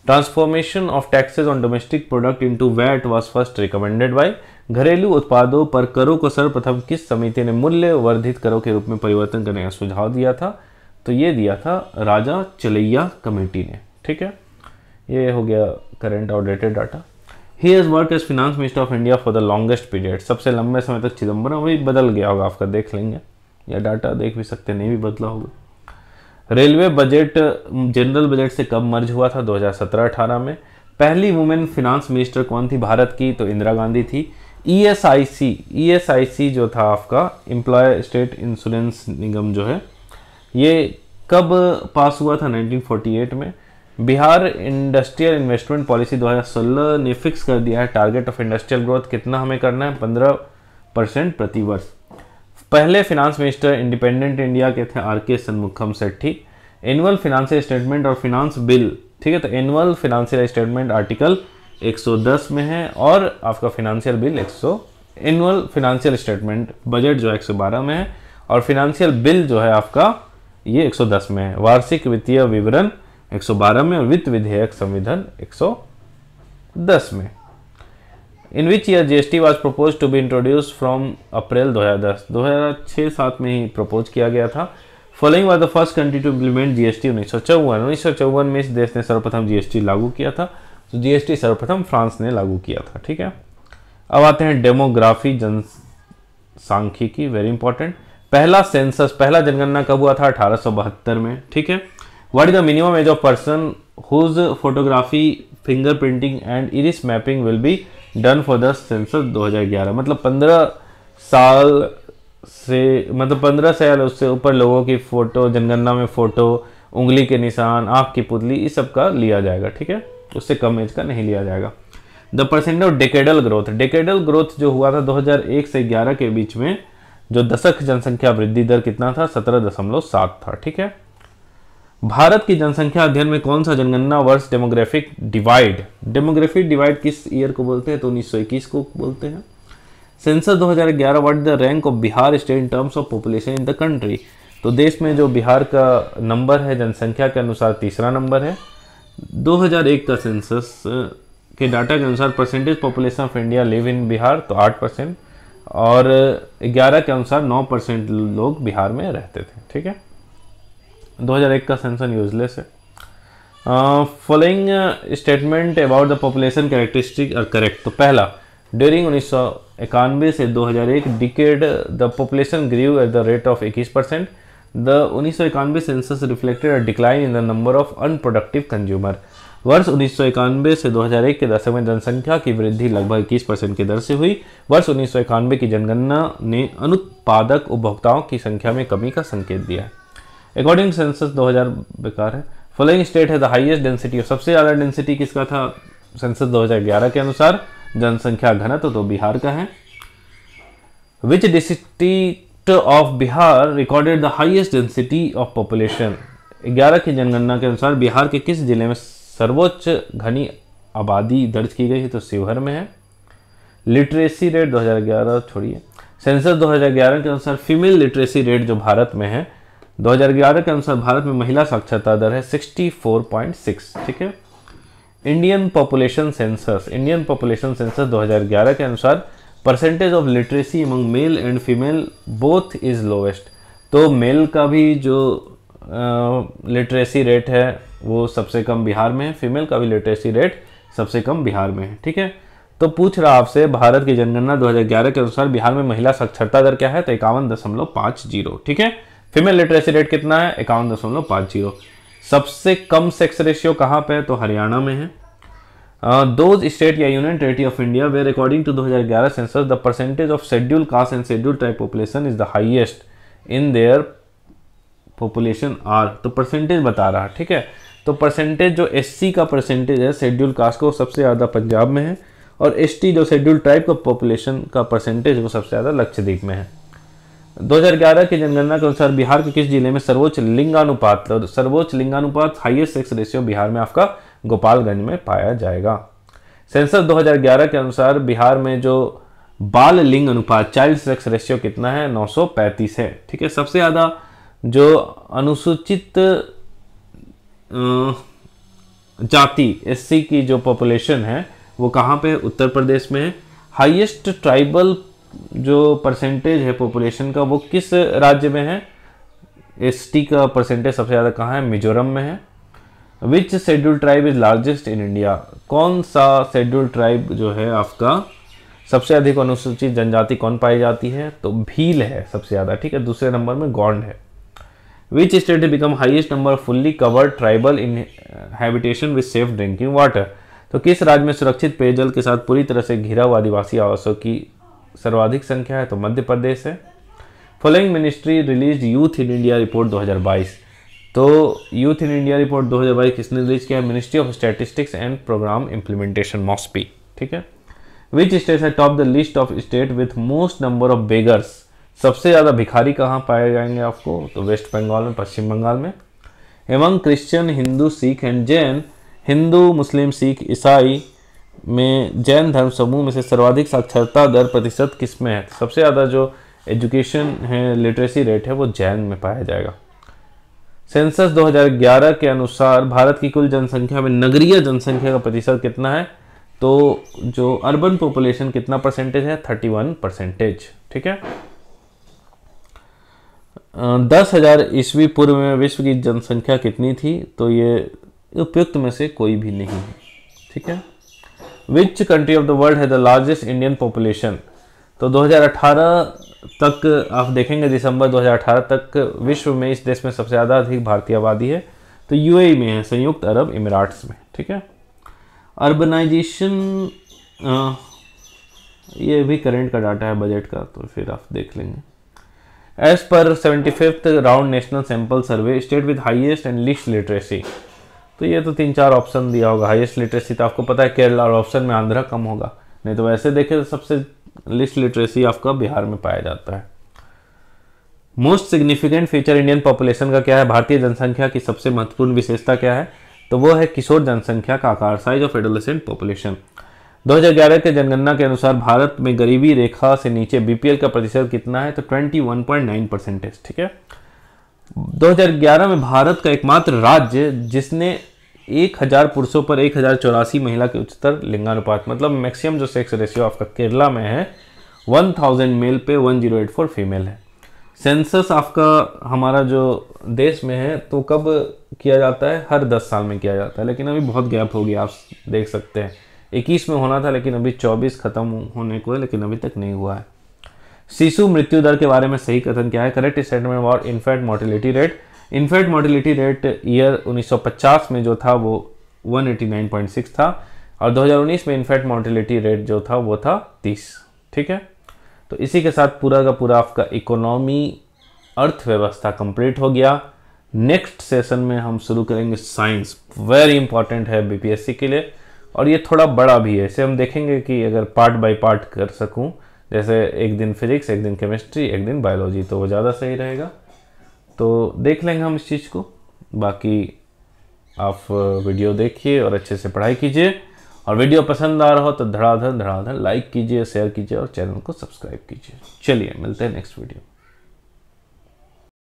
Transformation of taxes on domestic product into VAT was first recommended by, घरेलू उत्पादों पर करों को सर्वप्रथम किस समिति ने मूल्य वर्धित करों के रूप में परिवर्तन करने का सुझाव दिया था, तो ये दिया था राजा चलैया कमेटी ने, ठीक है। ये हो गया current outdated data. He has work as finance minister of India for the longest period, सबसे लंबे समय तक चिदम्बरम, वही बदल गया होगा आपका, देख लेंगे, या डाटा देख भी सकते, नहीं भी बदला होगा। रेलवे बजट जनरल बजट से कब मर्ज हुआ था, 2017-18 में। पहली वुमेन फिनांस मिनिस्टर कौन थी भारत की, तो इंदिरा गांधी थी। ESIC जो था आपका एम्प्लॉय स्टेट इंश्योरेंस निगम जो है, ये कब पास हुआ था, 1948 में। बिहार इंडस्ट्रियल इन्वेस्टमेंट पॉलिसी 2016 ने फिक्स कर दिया है टारगेट ऑफ इंडस्ट्रियल ग्रोथ कितना हमें करना है, 15% प्रति वर्ष। पहले फिनांस मिनिस्टर इंडिपेंडेंट इंडिया के थे RK Shanmukham Chetty. Annual financial statement और फिनांस बिल, ठीक है, तो एनुअल फिनेंशियल स्टेटमेंट आर्टिकल 110 में है, और आपका financial bill annual financial statement budget जो है 112 में है, और फिनेंशियल बिल जो है आपका ये 110 में है। वार्षिक वित्तीय विवरण 112 में, और वित्त विधेयक संविधान 110 में। In which year GST was propose to be introduce from April 2010, 2006-7 में ही प्रपोज किया गया था। Following was the first country to implement GST 1954 में इस देश ने सर्वप्रथम जीएसटी लागू किया था। तो जीएसटी सर्वप्रथम फ्रांस ने लागू किया था। ठीक है, अब आते हैं डेमोग्राफी, जनसांख्यिकी, वेरी इंपॉर्टेंट। पहला सेंसस, पहला जनगणना कब हुआ था? 1872 में। ठीक है, what is the minimum age of person whose photography, fingerprinting and iris mapping will be done for the census 2011। मतलब 15 साल से, मतलब 15 साल उससे ऊपर लोगों की फोटो जनगणना में, फोटो, उंगली के निशान, आंख की पुतली, इस सब का लिया जाएगा। ठीक है, उससे कम एज का नहीं लिया जाएगा। The percent of decadal growth, decadal growth जो हुआ था 2001 से 11 के बीच में, जो दशक जनसंख्या वृद्धि दर कितना था? 17.7 था। ठीक है, भारत की जनसंख्या अध्ययन में कौन सा जनगणना वर्ष डेमोग्राफिक डिवाइड, डेमोग्राफिक डिवाइड किस ईयर को बोलते हैं? तो 1921 को बोलते हैं। Census 2011, what the rank of Bihar state in terms of population in the country. तो देश में जो बिहार का नंबर है जनसंख्या के अनुसार, तीसरा नंबर है। 2001 का सेंसस के डाटा के अनुसार percentage population of India live in Bihar, तो 8%, और 11 के अनुसार 9% लोग बिहार में रहते थे। ठीक है, 2001 का सेंसस यूजलेस है। Following statement about the population characteristic are correct. तो पहला, ड्यूरिंग 1991 से 2001 decade the population grew at the rate of 21%। The 1991 census reflected a decline in the number of unproductive consumer. वर्ष 1991 से 2001 के दशक में जनसंख्या की वृद्धि लगभग 21% की दर से हुई। वर्ष 1991 की जनगणना ने अनुत्पादक उपभोक्ताओं की संख्या में कमी का संकेत दिया है। अकॉर्डिंग सेंसस 2000 बेकार है। फॉलोइंग स्टेट है द हाईएस्ट डेंसिटी, सबसे ज़्यादा डेंसिटी किसका था सेंसस 2011 के अनुसार? जनसंख्या घनत्व तो बिहार का है। Which district of Bihar recorded the highest density of population. 11 की जनगणना के अनुसार बिहार के किस जिले में सर्वोच्च घनी आबादी दर्ज की गई है? तो शिवहर में है। लिटरेसी रेट 2011 छोड़िए, सेंसस 2011 के अनुसार फीमेल लिटरेसी रेट जो भारत में है, 2011 के अनुसार भारत में महिला साक्षरता दर है 64.6। ठीक है, Indian population census, Indian population census 2011 के अनुसार percentage of literacy among male and female both is lowest. तो मेल का भी जो लिटरेसी रेट है वो सबसे कम बिहार में है, फीमेल का भी लिटरेसी रेट सबसे कम बिहार में है। ठीक है, तो पूछ रहा आपसे भारत की जनगणना 2011 के अनुसार बिहार में महिला साक्षरता दर क्या है? तो 51.50। ठीक है, फीमेल लिटरेसी रेट कितना है? 51.50। सबसे कम सेक्स रेशियो कहाँ पे है? तो हरियाणा में है। दोज स्टेट या union territory of India where according to 2011 census the percentage of scheduled caste and scheduled tribe population is the highest in their population are. तो परसेंटेज बता रहा है। ठीक है, तो परसेंटेज जो एससी का परसेंटेज है शेड्यूल कास्ट को, सबसे ज़्यादा पंजाब में है, और एसटी जो शेड्यूल ट्राइब का पॉपुलेशन का परसेंटेज वो सबसे ज़्यादा लक्षद्वीप में है। 2011 की जनगणना के अनुसार बिहार के किस जिले में सर्वोच्च लिंगानुपात, तो सर्वोच्च लिंगानुपात हाईएस्ट सेक्स रेशियो बिहार में आपका गोपालगंज में पाया जाएगा। सेंसस 2011 के अनुसार बिहार में जो बाल लिंग अनुपात, चाइल्ड सेक्स रेशियो कितना है? 935 है। ठीक है, सबसे ज़्यादा जो अनुसूचित जाति एससी की जो पॉपुलेशन है वो कहाँ पे है? उत्तर प्रदेश में है। हाईएस्ट ट्राइबल जो परसेंटेज है पॉपुलेशन का वो किस राज्य में है? एसटी का परसेंटेज सबसे ज़्यादा कहाँ है? मिजोरम में है। Which schedule tribe is largest in India, कौन सा शेड्यूल ट्राइब जो है आपका सबसे अधिक अनुसूचित जनजाति कौन पाई जाती है? तो भील है सबसे ज़्यादा। ठीक है, दूसरे नंबर में गौंड है। विच स्टेट है become highest number fully covered tribal in habitation with safe drinking water. तो किस राज्य में सुरक्षित पेयजल के साथ पूरी तरह से घिरा हुआ आदिवासी आवासों की सर्वाधिक संख्या है? तो मध्य प्रदेश है। Following ministry release youth in India report 2022। तो यूथ इन इंडिया रिपोर्ट 2022 किसने रिलीज किया? Ministry of statistics and programme implementation, MoSPI. ठीक है, विच स्टेट है top the list of state with most number of beggars, सबसे ज़्यादा भिखारी कहाँ पाए जाएंगे आपको? तो वेस्ट बंगाल में, पश्चिम बंगाल में। एवं क्रिश्चियन, हिंदू, सिख एंड जैन, हिंदू, मुस्लिम, सिख, ईसाई में जैन धर्म समूह में से सर्वाधिक साक्षरता दर प्रतिशत किस में है? सबसे ज़्यादा जो एजुकेशन है, लिटरेसी रेट है, वो जैन में पाया जाएगा। सेंसस 2011 के अनुसार भारत की कुल जनसंख्या में नगरीय जनसंख्या का प्रतिशत कितना है? तो जो अर्बन पॉपुलेशन कितना परसेंटेज है, 31%। ठीक है। 10,000 ईस्वी पूर्व में विश्व की जनसंख्या कितनी थी, तो ये उपयुक्त में से कोई भी नहीं है। ठीक है। Which country of the world है द लार्जेस्ट इंडियन पॉपुलेशन, तो 2018 तक आप देखेंगे, दिसंबर 2018 तक विश्व में इस देश में सबसे ज़्यादा अधिक भारतीय आबादी है, तो यूएई में है, संयुक्त अरब इमिराट्स में। ठीक है। अर्बनाइजेशन, ये भी करंट का डाटा है बजट का, तो फिर आप देख लेंगे। As per 75th round national sample survey, state with highest and least literacy, तो ये तो 3-4 ऑप्शन दिया होगा। हाईएस्ट लिटरेसी तो आपको पता है केरला, और ऑप्शन में आंध्रा कम होगा, नहीं तो वैसे देखें तो सबसे लिस्ट लिटरेसी आपका बिहार में पाया जाता है। Most significant feature Indian population का क्या है, भारतीय जनसंख्या की सबसे महत्वपूर्ण विशेषता क्या है, तो वो है किशोर जनसंख्या का आकार, साइज ऑफ एडोलेसेंट पॉपुलेशन। 2011 के जनगणना के अनुसार भारत में गरीबी रेखा से नीचे बीपीएल का प्रतिशत कितना है, तो 21.9%। ठीक है। 2011 में भारत का एकमात्र राज्य जिसने 1000 पुरुषों पर 1084 महिला के उच्चतर लिंगानुपात, मतलब मैक्सिमम जो सेक्स रेशियो आपका केरला में है 1000 मेल पे 1084 फीमेल है। सेंसस आपका हमारा जो देश में है तो कब किया जाता है, हर 10 साल में किया जाता है, लेकिन अभी बहुत गैप हो गया, आप देख सकते हैं 21 में होना था, लेकिन अभी 24 खत्म होने को है, लेकिन अभी तक नहीं हुआ है। शिशु मृत्यु दर के बारे में सही कथन क्या है, correct statement about infant mortality rate. Infant mortality rate year 1950 में जो था वो 189.6 था, और 2019 में इन्फेंट मोर्टिलिटी रेट जो था वो था 30। ठीक है। तो इसी के साथ पूरा का पूरा आपका इकोनॉमी, अर्थव्यवस्था कंप्लीट हो गया। नेक्स्ट सेशन में हम शुरू करेंगे साइंस, वेरी इंपॉर्टेंट है बीपीएससी के लिए, और ये थोड़ा बड़ा भी है। इसे हम देखेंगे कि अगर पार्ट बाय पार्ट कर सकूं, जैसे एक दिन फिजिक्स, एक दिन केमिस्ट्री, एक दिन बायोलॉजी, तो वो ज़्यादा सही रहेगा। तो देख लेंगे हम इस चीज़ को। बाकी आप वीडियो देखिए और अच्छे से पढ़ाई कीजिए, और वीडियो पसंद आ रहा हो तो धड़ाधड़ लाइक कीजिए, शेयर कीजिए और चैनल को सब्सक्राइब कीजिए। चलिए मिलते हैं नेक्स्ट वीडियो।